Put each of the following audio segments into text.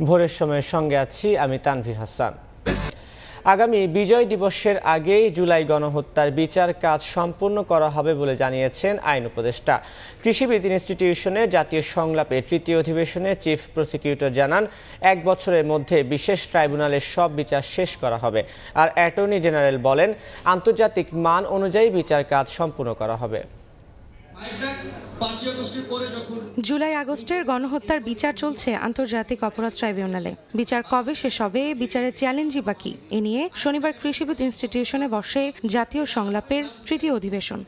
ভোরের সময়ের সঙ্গে আছি আমি তানভীর হাসান। আগামী বিজয় দিবসের আগেই জুলাই গণহত্যার বিচার কাজ সম্পূর্ণ করা হবে বলে জানিয়েছেন আইন উপদেষ্টা। কৃষিবিদ ইনস্টিটিউশনে জাতীয় সংলাপের তৃতীয় অধিবেশনে চিফ প্রসিকিউটর জানান, 1 বছরের মধ্যে বিশেষ ট্রাইব্যুনালের সব বিচার শেষ করা হবে। আর অ্যাটর্নি জেনারেল বলেন, আন্তর্জাতিক মান অনুযায়ী বিচার কাজ সম্পূর্ণ করা হবে। জুলাই আগস্টের গণহত্যার বিচার চলছে আন্তর্জাতিক অপরাধ ট্রাইব্যুনালে। বিচার কবে শেষ হবে, বিচারের চ্যালেঞ্জই বা কি, এ নিয়ে শনিবার কৃষিবিদ ইনস্টিটিউশনে বসে জাতীয় সংলাপের তৃতীয় অধিবেশন।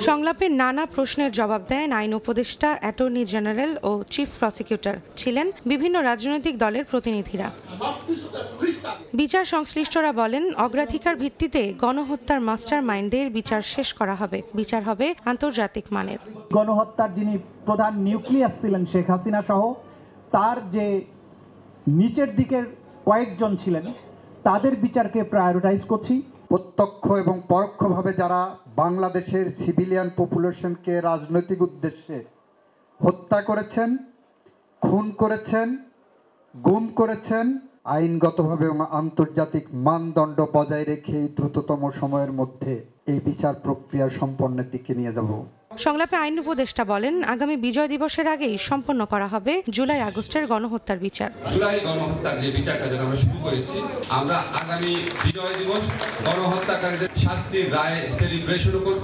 সংলাপে নানা প্রশ্নের জবাব দেন আইন উপদেষ্টা, অ্যাটর্নি জেনারেল ও চিফ প্রসিকিউটর। ছিলেন বিভিন্ন রাজনৈতিক দলের প্রতিনিধিরা। বিচার সংশ্লিষ্টরা বলেন, অগ্রাধিকার ভিত্তিতে গণহত্যার মাস্টার মাইন্ডদের বিচার শেষ করা হবে। বিচার হবে আন্তর্জাতিক মানের। গণহত্যার যিনি প্রধান নিউক্লিয়াস ছিলেন শেখ হাসিনা সহ তার যে নিচের দিকের কয়েকজন ছিলেন তাদের বিচারকে প্রায়োরিটাইজ করছি। প্রত্যক্ষ এবং পরোক্ষভাবে যারা বাংলাদেশের সিভিলিয়ান পপুলেশনকে রাজনৈতিক উদ্দেশ্যে হত্যা করেছেন, খুন করেছেন, গুম করেছেন, আইনগতভাবে এবং আন্তর্জাতিক মানদণ্ড বজায় রেখে দ্রুততম সময়ের মধ্যে এই বিচার প্রক্রিয়া সম্পন্নের দিকে নিয়ে যাব। সংলাপে আইন উপদেষ্টা বলেন, আগামী বিজয় দিবসের আগেই সম্পন্ন করা হবে জুলাই আগস্টের গণহত্যার বিচার। জুলাই গণহত্যার যে বিচারটা যেটা আমরা শুরু করেছি, আমরা আগামী বিজয় দিবস গণহত্যাকারীদের শাস্তির রায় সেলিব্রেশনও করব।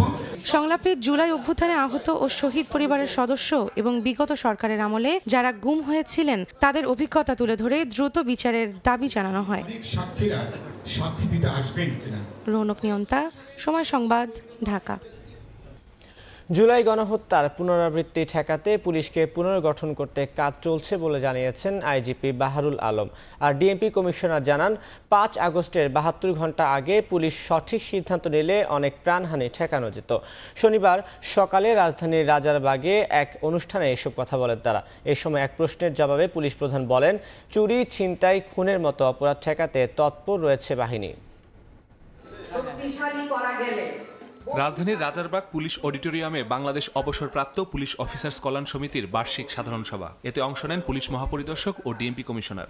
সংলাপে জুলাই অভ্যুত্থানে আহত ও শহীদ পরিবারের সদস্য এবং বিগত সরকারের আমলে যারা গুম হয়েছিলেন তাদের অভিজ্ঞতা তুলে ধরে দ্রুত বিচারের দাবি জানানো হয়। রৌনক নিয়ন্তা, সময় সংবাদ, ঢাকা। জুলাই গণহত্যার পুনরাবৃত্তি ঠেকাতে পুলিশকে পুনর্গঠন করতে কাজ চলছে বলে জানিয়েছেন আইজিপি বাহারুল আলম। আর ডিএমপি কমিশনার জানান, 5 আগস্টের 72 ঘন্টা আগে পুলিশ সঠিক সিদ্ধান্ত নিলে অনেক প্রাণহানি ঠেকানো যেত। শনিবার সকালে রাজধানীর রাজারবাগে এক অনুষ্ঠানে এসব কথা বলেন তারা। এ সময় এক প্রশ্নের জবাবে পুলিশ প্রধান বলেন, চুরি, ছিনতাই, খুনের মতো অপরাধ ঠেকাতে তৎপর রয়েছে বাহিনী। রাজধানীর রাজারবাগ পুলিশ অডিটোরিয়ামে বাংলাদেশ অবসরপ্রাপ্ত পুলিশ অফিসার্স কল্যাণ সমিতির বার্ষিক সাধারণ সভা। এতে অংশ নেন পুলিশ মহাপরিদর্শক ও ডিএমপি কমিশনার।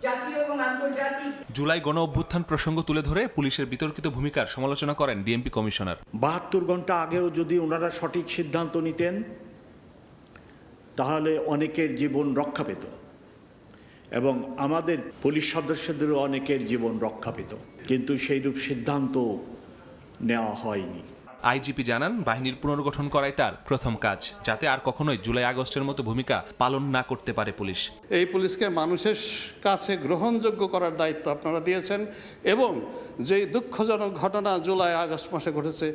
জুলাই গণ অভ্যুত্থান প্রসঙ্গ তুলে ধরে পুলিশের বিতর্কিত ভূমিকার সমালোচনা করেন ডিএমপি কমিশনার। 72 ঘন্টা আগেও যদি ওনারা সঠিক সিদ্ধান্ত নিতেন তাহলে অনেকের জীবন রক্ষা পেত এবং আমাদের পুলিশ সদস্যদেরও অনেকের জীবন রক্ষা পেত, কিন্তু সেইরূপ সিদ্ধান্ত নেওয়া হয়নি। আইজিপি জানান, বাহিনীর পুনর্গঠন করাই তার প্রথম কাজ, যাতে আর কখনোই জুলাই আগস্টের মতো ভূমিকা পালন না করতে পারে পুলিশ। এই পুলিশকে মানুষের কাছে গ্রহণযোগ্য করার দায়িত্ব আপনারা দিয়েছেন এবং যে দুঃখজনক ঘটনা জুলাই আগস্ট মাসে ঘটেছে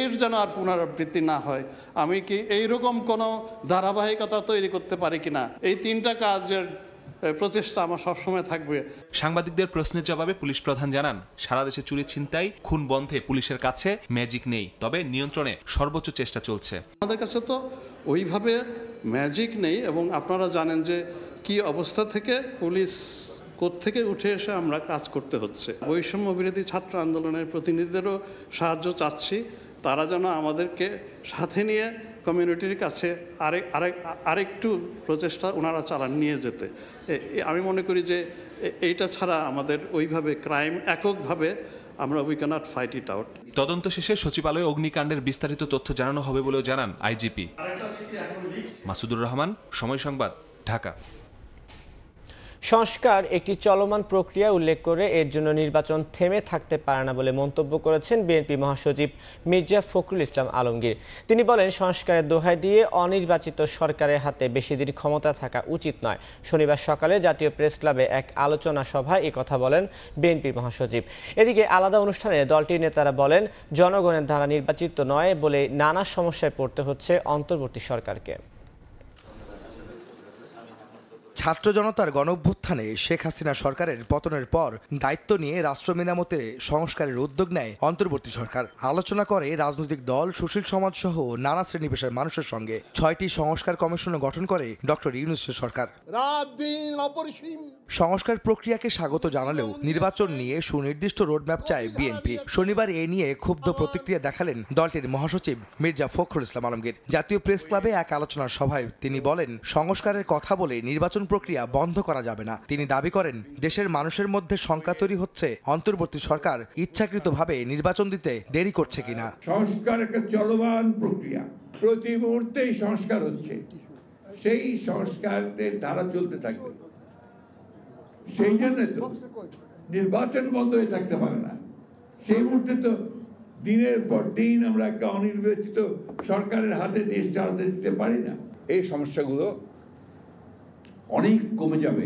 এর যেন আর পুনরাবৃত্তি না হয়। আমি কি এইরকম কোনো ধারাবাহিকতা তৈরি করতে পারি কিনা, এই 3টা কাজের প্রচেষ্টা আমার সবসময় থাকবে। সাংবাদিকদের প্রশ্নের জবাবে পুলিশ প্রধান জানান, সারা দেশে চুরি, ছিনতাই, খুন বন্ধে পুলিশের কাছে ম্যাজিক নেই, তবে নিয়ন্ত্রণে সর্বোচ্চ চেষ্টা চলছে। আমাদের কাছে তো ওইভাবে ম্যাজিক নেই এবং আপনারা জানেন যে কি অবস্থা থেকে পুলিশ কোত্থেকে উঠে এসে আমরা কাজ করতে হচ্ছে। বৈষম্য বিরোধী ছাত্র আন্দোলনের প্রতিনিধিদেরও সাহায্য চাচ্ছি, তারা যেন আমাদেরকে সাথে নিয়ে কমিউনিটির কাছে আরেকটু প্রচেষ্টা ওনারা নিয়ে যেতে। আমি মনে করি যে এইটা ছাড়া আমাদের ওইভাবে ক্রাইম এককভাবে আমরা we cannot fight it out. তদন্ত শেষে সচিবালয়ে অগ্নিকাণ্ডের বিস্তারিত তথ্য জানানো হবে বলেও জানান আইজিপি। মাসুদুর রহমান, সময় সংবাদ, ঢাকা। সংস্কার একটি চলমান প্রক্রিয়া উল্লেখ করে এর জন্য নির্বাচন থেমে থাকতে পারে না বলে মন্তব্য করেছেন বিএনপি মহাসচিব মির্জা ফখরুল ইসলাম আলমগীর। তিনি বলেন, সংস্কারের দোহাই দিয়ে অনির্বাচিত সরকারের হাতে বেশি দিন ক্ষমতা থাকা উচিত নয়। শনিবার সকালে জাতীয় প্রেস ক্লাবে এক আলোচনা সভায় এই কথা বলেন বিএনপি মহাসচিব। এদিকে আলাদা অনুষ্ঠানে দলটির নেতারা বলেন, জনগণের দ্বারা নির্বাচিত নয় বলে নানা সমস্যায় পড়তে হচ্ছে অন্তর্বর্তী সরকারকে। ছাত্র জনতার গণঅভ্যুত্থানে শেখ হাসিনা সরকারের পতনের পর দায়িত্ব নিয়ে রাষ্ট্র মেরামতের সংস্কারের উদ্যোগ নেয় অন্তর্বর্তী সরকার। আলোচনা করে রাজনৈতিক দল, সুশীল সমাজ সহ নানা শ্রেণী পেশার মানুষের সঙ্গে। 6টি সংস্কার কমিশন গঠন করে ডক্টর ইউনূসের সরকার। সংস্কার প্রক্রিয়াকে স্বাগত জানালেও নির্বাচন নিয়ে সুনির্দিষ্ট রোডম্যাপ চায় বিএনপি। শনিবার এ নিয়ে ক্ষুব্ধ প্রতিক্রিয়া দেখালেন দলটির মহাসচিব মির্জা ফখরুল ইসলাম আলমগীর। জাতীয় প্রেস ক্লাবে এক আলোচনা সভায় তিনি বলেন, সংস্কারের কথা বলে নির্বাচন প্রক্রিয়া বন্ধ করা যাবে না। তিনি দাবি করেন, দেশের মানুষের মধ্যে শঙ্কা তৈরি হচ্ছে অন্তর্বর্তী সরকার ইচ্ছাকৃতভাবে নির্বাচন দিতে দেরি করছে কিনা। সংস্কার একটা চলমান প্রক্রিয়া, প্রতি মুহূর্তেই সংস্কার হচ্ছে, সেই সংস্কারের ধারা চলতে থাকবে। সেই জন্য তো নির্বাচন বন্ধ হয়ে থাকতে পারে না। সেই মুহূর্তে তো দিনের পর দিন আমরা একটা অনির্বাচিত সরকারের হাতে দেশ চালাতে দিতে পারি না। এই সমস্যাগুলো অনেক কমে যাবে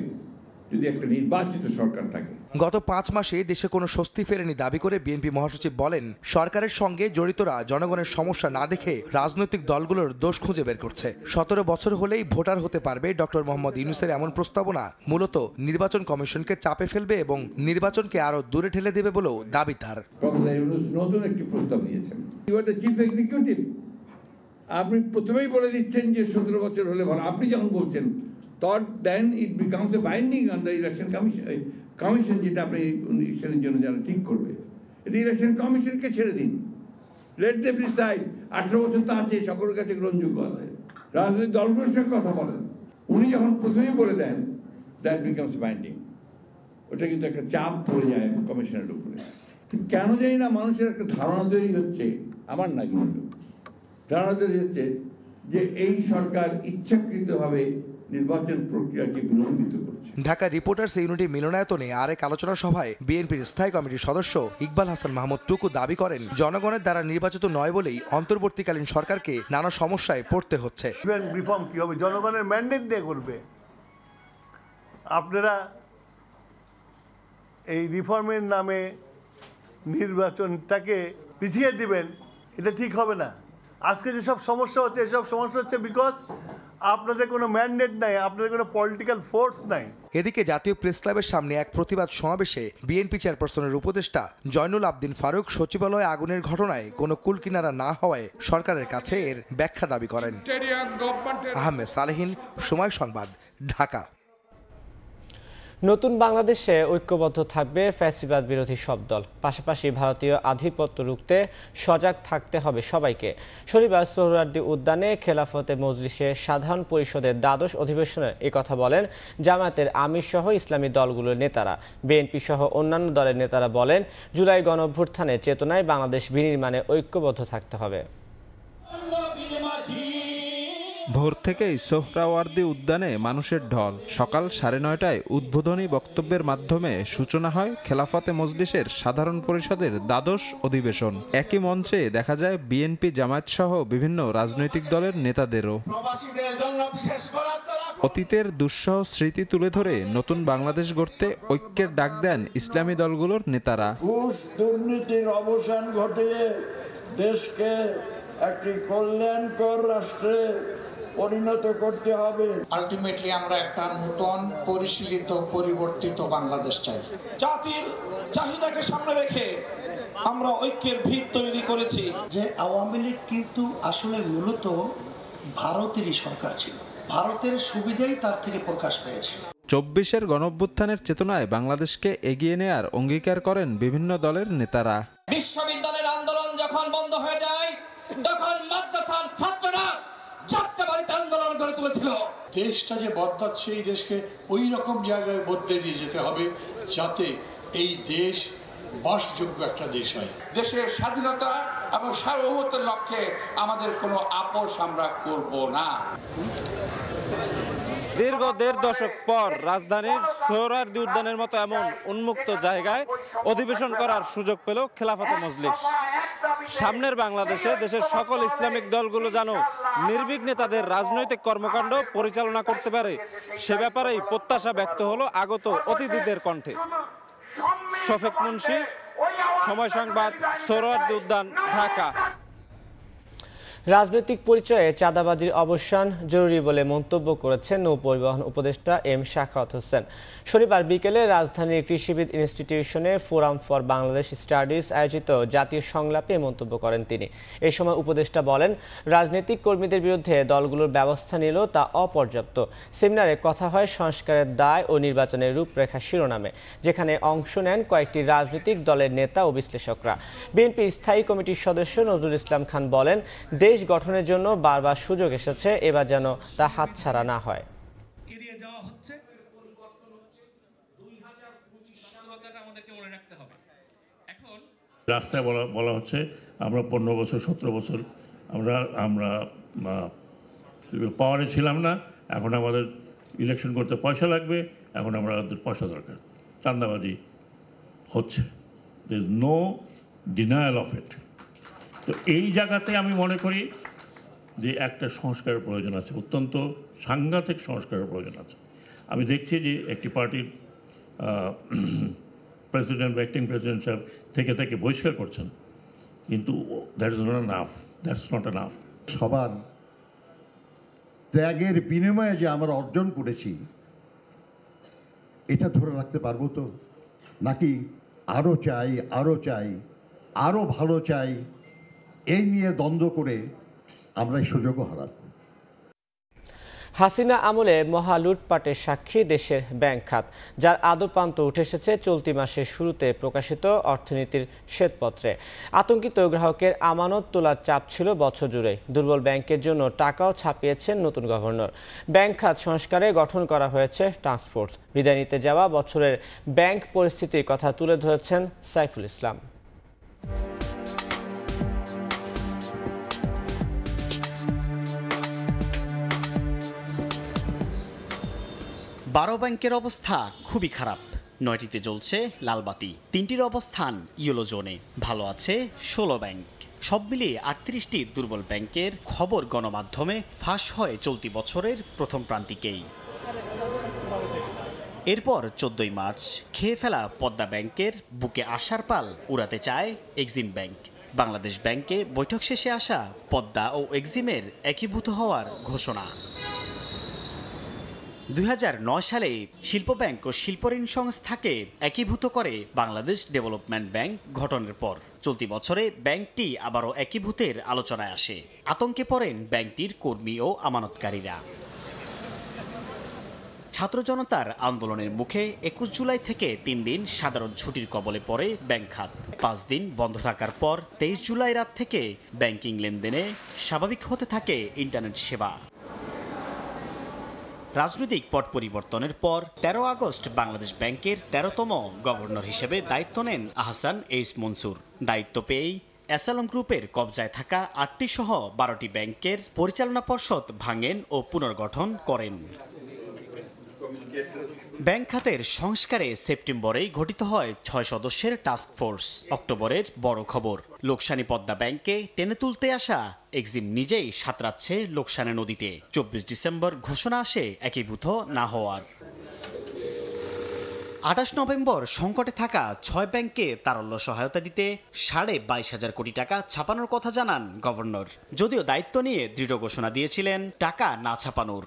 যদি একটা নির্বাচিত সরকার থাকে। গত 5 মাসে দেশে কোনো স্বস্তি ফেরেনি দাবি করে বিএনপি মহাসচিব বলেন, সরকারের সঙ্গে জড়িতরা জনগণের সমস্যা না দেখে রাজনৈতিক দলগুলোর দোষ খুঁজে বের করছে। 17 বছর হলেই ভোটার হতে পারবে ডক্টর মোহাম্মদ ইউনূসের এমন প্রস্তাবনা মূলত নির্বাচন কমিশনকে চাপে ফেলবে এবং নির্বাচনকে আরো দূরে ঠেলে দেবে বলেও দাবি তার। নতুন একটি প্রস্তাব নিয়েছেন, চিফ এক্সিকিউটিভ, আপনি প্রথমেই বলে দিচ্ছেন যে 17 বছর হলে ভালো। আপনি যখন বলছেন then it becomes a binding on the election commission যেটা আপনি ইলেকশনের জন্য যারা ঠিক করবে, এটা ইলেকশন কমিশনকে ছেড়ে দিন, লেট দেম ডিসাইড। 18 বছর তো আছে, সকলের কাছে গ্রহণযোগ্য আছে। রাজনৈতিক দলগুলোর সঙ্গে কথা বলেন। উনি যখন প্রথমেই বলে দেন দ্যাট বিকামস বাইন্ডিং, ওটা কিন্তু একটা চাপ পড়ে যায় কমিশনের উপরে। কেন জানি না মানুষের একটা ধারণা তৈরি হচ্ছে, আমার না কিন্তু ধারণা তৈরি হচ্ছে যে এই সরকার ইচ্ছাকৃতভাবে নির্বাচন প্রক্রিয়াকে বিলম্বিত করছে। ঢাকা রিপোর্টার্স ইউনিটি মিলনায়তনে আরেক আলোচনা সভায় বিএনপির স্থায়ী কমিটির সদস্য ইকবাল হাসান মাহমুদ টুকু দাবি করেন, জনগণের দ্বারা নির্বাচিত নয় বলেই অন্তর্বর্তীকালীন সরকারকে নানা সমস্যায় পড়তে হচ্ছে। রিফর্ম কি হবে? জনগণের ম্যান্ডেট দিয়ে করবে। আপনারা এই রিফর্মের নামে নির্বাচনটাকে পিছিয়ে দিবেন, এটা ঠিক হবে না। আজকে যেসব সমস্যা হচ্ছে, এসব সমস্যা হচ্ছে বিকজ আপনাদের কোনো ম্যান্ডেট নাই, আপনাদের কোনো পলিটিক্যাল ফোর্স নাই। এদিকে জাতীয় প্রেস ক্লাবের সামনে এক প্রতিবাদ সমাবেশে বিএনপি চেয়ারপারসনের উপদেষ্টা জয়নুল আবদিন ফারুক সচিবালয়ে আগুনের ঘটনায় কোনো কুলকিনারা না হওয়ায় সরকারের কাছে এর ব্যাখ্যা দাবি করেন। আহমেদ সালেহিন, সময় সংবাদ, ঢাকা। নতুন বাংলাদেশে ঐক্যবদ্ধ থাকবে ফ্যাসিবাদ বিরোধী সব দল, পাশাপাশি ভারতীয় আধিপত্য রুখতে সজাগ থাকতে হবে সবাইকে। শনিবার সোহরাওয়ার্দী উদ্যানে খেলাফতে মজলিসের সাধারণ পরিষদের দ্বাদশ অধিবেশনে একথা বলেন জামায়াতের আমির সহ ইসলামী দলগুলোর নেতারা। বিএনপি সহ অন্যান্য দলের নেতারা বলেন, জুলাই গণঅভ্যুত্থানের চেতনায় বাংলাদেশ বিনির্মাণে ঐক্যবদ্ধ থাকতে হবে। ভোর থেকেই সোহরাওয়ার্দী উদ্যানে মানুষের ঢল। সকাল 9:30টায় উদ্বোধনী বক্তব্যের মাধ্যমে সূচনা হয় খেলাফতে মজলিসের সাধারণ পরিষদের দ্বাদশ অধিবেশন। একই মঞ্চে দেখা যায় বিএনপি, জামায়াত সহ বিভিন্ন রাজনৈতিক দলের নেতাদেরও। অতীতের দুঃসহ স্মৃতি তুলে ধরে নতুন বাংলাদেশ গড়তে ঐক্যের ডাক দেন ইসলামী দলগুলোর নেতারা। ঘুষ দুর্নীতির অবসান ঘটিয়ে দেশকে একটি কল্যাণকর রাষ্ট্রে পরিণত করতে হবে। আলটিমেটলি আমরা একটা নতুন পরিশীলিত পরিবর্তিত বাংলাদেশ চাই। জাতির চাহিদাকে সামনে রেখে আমরা ঐক্যের ভিত তৈরি করেছি। যে আওয়ামী লীগ কিন্তু আসলে মূলত ভারতেরই সরকার ছিল, ভারতের সুবিধাই তার থেকে প্রকাশ পেয়েছে। 24-এর গণঅভ্যুত্থানের চেতনায় বাংলাদেশকে এগিয়ে নেয়ার অঙ্গীকার করেন বিভিন্ন দলের নেতারা। বিশ্ববিদ্যালয়ের আন্দোলন যখন বন্ধ হয়ে যায়, তখন মাদ্রাসার ছাত্ররা যাত্রাবাড়িতে আন্দোলন করে তুলেছিল। দেশটা যে বদলাচ্ছে, এই দেশকে ওই রকম জায়গায় বদলে নিয়ে যেতে হবে যাতে এই দেশ বাসযোগ্য একটা দেশ হয়। দেশের স্বাধীনতা এবং সার্বভৌমত্বের লক্ষ্যে আমাদের কোনো আপোষ আমরা করব না। দীর্ঘ 1.5 দশক পর রাজধানীর সোহরাওয়ার্দী উদ্যানের মতো এমন উন্মুক্ত জায়গায় অধিবেশন করার সুযোগ পেল খেলাফতে মজলিস। সামনের বাংলাদেশে দেশের সকল ইসলামিক দলগুলো যেন নির্বিঘ্নে তাদের রাজনৈতিক কর্মকাণ্ড পরিচালনা করতে পারে, সে ব্যাপারেই প্রত্যাশা ব্যক্ত হলো আগত অতিথিদের কণ্ঠে। শফিক মুন্সি, সময় সংবাদ, সোহরাওয়ার্দী উদ্যান, ঢাকা। রাজনৈতিক পরিচয়ে চাঁদাবাজির অবসান জরুরি বলে মন্তব্য করেছেন নৌপরিবহন উপদেষ্টা এম শাখাওয়াত হোসেন। শনিবার বিকেলে রাজধানীর কৃষিবিদ ইনস্টিটিউশনে ফোরাম ফর বাংলাদেশ স্টাডিজ আয়োজিত জাতীয় সংলাপে মন্তব্য করেন তিনি। এই সময় উপদেষ্টা বলেন, রাজনৈতিক কর্মীদের বিরুদ্ধে দলগুলোর ব্যবস্থা নিলেও তা অপর্যাপ্ত। সেমিনারে কথা হয় সংস্কারের দায় ও নির্বাচনের রূপরেখা শিরোনামে, যেখানে অংশ নেন কয়েকটি রাজনৈতিক দলের নেতা ও বিশ্লেষকরা। বিএনপির স্থায়ী কমিটির সদস্য নজরুল ইসলাম খান বলেন, দেশ গঠনের জন্য বারবার সুযোগ এসেছে, এবার যেন তা হাতছাড়া না হয়। রাস্তায় বলা হচ্ছে আমরা 15 বছর 17 বছর আমরা পাওয়ারে ছিলাম না, এখন আমাদের ইলেকশন করতে পয়সা লাগবে, এখন আমাদের পয়সা দরকার। চাঁদাবাজি হচ্ছে, there is no denial of it. তো এই জায়গাতে আমি মনে করি যে একটা সংস্কারের প্রয়োজন আছে, অত্যন্ত সাংঘাতিক সংস্কারের প্রয়োজন আছে। আমি দেখছি যে একটি পার্টির প্রেসিডেন্ট বা অ্যাক্টিং প্রেসিডেন্ট সাহেব থেকে বহিষ্কার করছেন, কিন্তু that is not enough, that's not enough. সবার ত্যাগের বিনিময়ে যে আমরা অর্জন করেছি এটা ধরে রাখতে পারবো তো, নাকি আরও চাই আরও চাই আরও ভালো চাই, এই নিয়ে দ্বন্দ্ব করে আমরা এই সুযোগও হারাবো। হাসিনা আমলে মহা লুটপাটের সাক্ষী দেশের ব্যাংক খাত, যার আদ্যোপান্ত উঠে এসেছে চলতি মাসের শুরুতে প্রকাশিত অর্থনীতির শ্বেতপত্রে। আতঙ্কিত গ্রাহকের আমানত তোলার চাপ ছিল বছর জুড়ে। দুর্বল ব্যাংকের জন্য টাকাও ছাপিয়েছেন নতুন গভর্নর। ব্যাংক খাত সংস্কারে গঠন করা হয়েছে টাস্কফোর্স। বিদায় নিতে যাওয়া বছরের ব্যাংক পরিস্থিতির কথা তুলে ধরেছেন সাইফুল ইসলাম। 12 ব্যাংকের অবস্থা খুবই খারাপ। 9টিতে জ্বলছে লালবাতি, 3টির অবস্থান ইয়েলো জোনে। ভালো আছে 16 ব্যাংক। সব মিলিয়ে 38টি দুর্বল ব্যাংকের খবর গণমাধ্যমে ফাঁস হয় চলতি বছরের প্রথম প্রান্তিকেই। এরপর 14ই মার্চ খেয়ে ফেলা পদ্মা ব্যাংকের বুকে আশার পাল উড়াতে চায় এক্সিম ব্যাংক। বাংলাদেশ ব্যাংকে বৈঠক শেষে আসা পদ্মা ও এক্সিমের একীভূত হওয়ার ঘোষণা। 2009 সালে শিল্প ব্যাংক ও শিল্পঋণ সংস্থাকে একীভূত করে বাংলাদেশ ডেভেলপমেন্ট ব্যাংক গঠনের পর চলতি বছরে ব্যাংকটি আবারও একীভূতের আলোচনায় আসে। আতঙ্কে পড়েন ব্যাংকটির কর্মী ও আমানতকারীরা। ছাত্র জনতার আন্দোলনের মুখে 21 জুলাই থেকে 3 দিন সাধারণ ছুটির কবলে পড়ে ব্যাংক খাত। 5 দিন বন্ধ থাকার পর 23 জুলাই রাত থেকে ব্যাংকিং লেনদেনে স্বাভাবিক হতে থাকে ইন্টারনেট সেবা। রাজনৈতিক পট পরিবর্তনের পর 13 আগস্ট বাংলাদেশ ব্যাংকের 13তম গভর্নর হিসেবে দায়িত্ব নেন আহসান এইচ মনসুর। দায়িত্ব পেয়েই এসএলএম গ্রুপের কবজায় থাকা 8টি সহ 12টি ব্যাংকের পরিচালনা পর্ষদ ভাঙেন ও পুনর্গঠন করেন। ব্যাংক খাতের সংস্কারে সেপ্টেম্বরেই গঠিত হয় 6 সদস্যের টাস্ক ফোর্স। অক্টোবরের বড় খবর, লোকসানি পদ্মা ব্যাংকে টেনে তুলতে আসা এক্সিম নিজেই সাঁতরাচ্ছে লোকসানে নদীতে। 24 ডিসেম্বর ঘোষণা আসে একীভূত না হওয়ার। 28 নভেম্বর সংকটে থাকা 6 ব্যাংকে তারল্য সহায়তা দিতে 22,500 কোটি টাকা ছাপানোর কথা জানান গভর্নর। যদিও দায়িত্ব নিয়ে দৃঢ় ঘোষণা দিয়েছিলেন টাকা না ছাপানোর।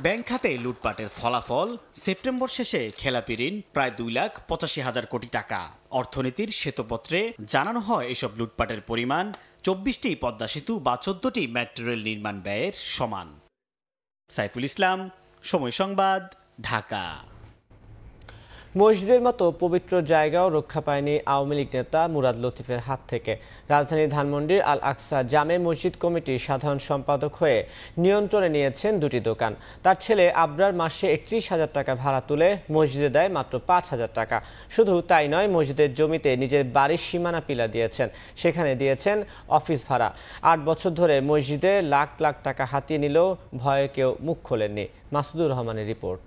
ব্যাংক খাতে লুটপাটের ফলাফল, সেপ্টেম্বর শেষে খেলাপি ঋণ প্রায় 2,85,000 কোটি টাকা। অর্থনীতির শ্বেতপত্রে জানানো হয় এসব লুটপাটের পরিমাণ 24টি পদ্মা সেতু বা 14টি মেট্রো রেল নির্মাণ ব্যয়ের সমান। সাইফুল ইসলাম, সময় সংবাদ, ঢাকা। মসজিদের মতো পবিত্র জায়গাও রক্ষা পায়নি আওয়ামী লীগ নেতা মুরাদ লতিফের হাত থেকে। রাজধানী ধানমন্ডির আল আকসা জামে মসজিদ কমিটির সাধারণ সম্পাদক হয়ে নিয়ন্ত্রণে নিয়েছেন 2টি দোকান। তার ছেলে আবরার মাসে 31,000 টাকা ভাড়া তুলে মসজিদে দেয় মাত্র 5,000 টাকা। শুধু তাই নয়, মসজিদের জমিতে নিজের বাড়ির সীমানা পিলার দিয়েছেন, সেখানে দিয়েছেন অফিস ভাড়া। 8 বছর ধরে মসজিদে লাখ লাখ টাকা হাতিয়ে নিলেও ভয়ে কেউ মুখ খোলেননি। মাসুদুর রহমানের রিপোর্ট।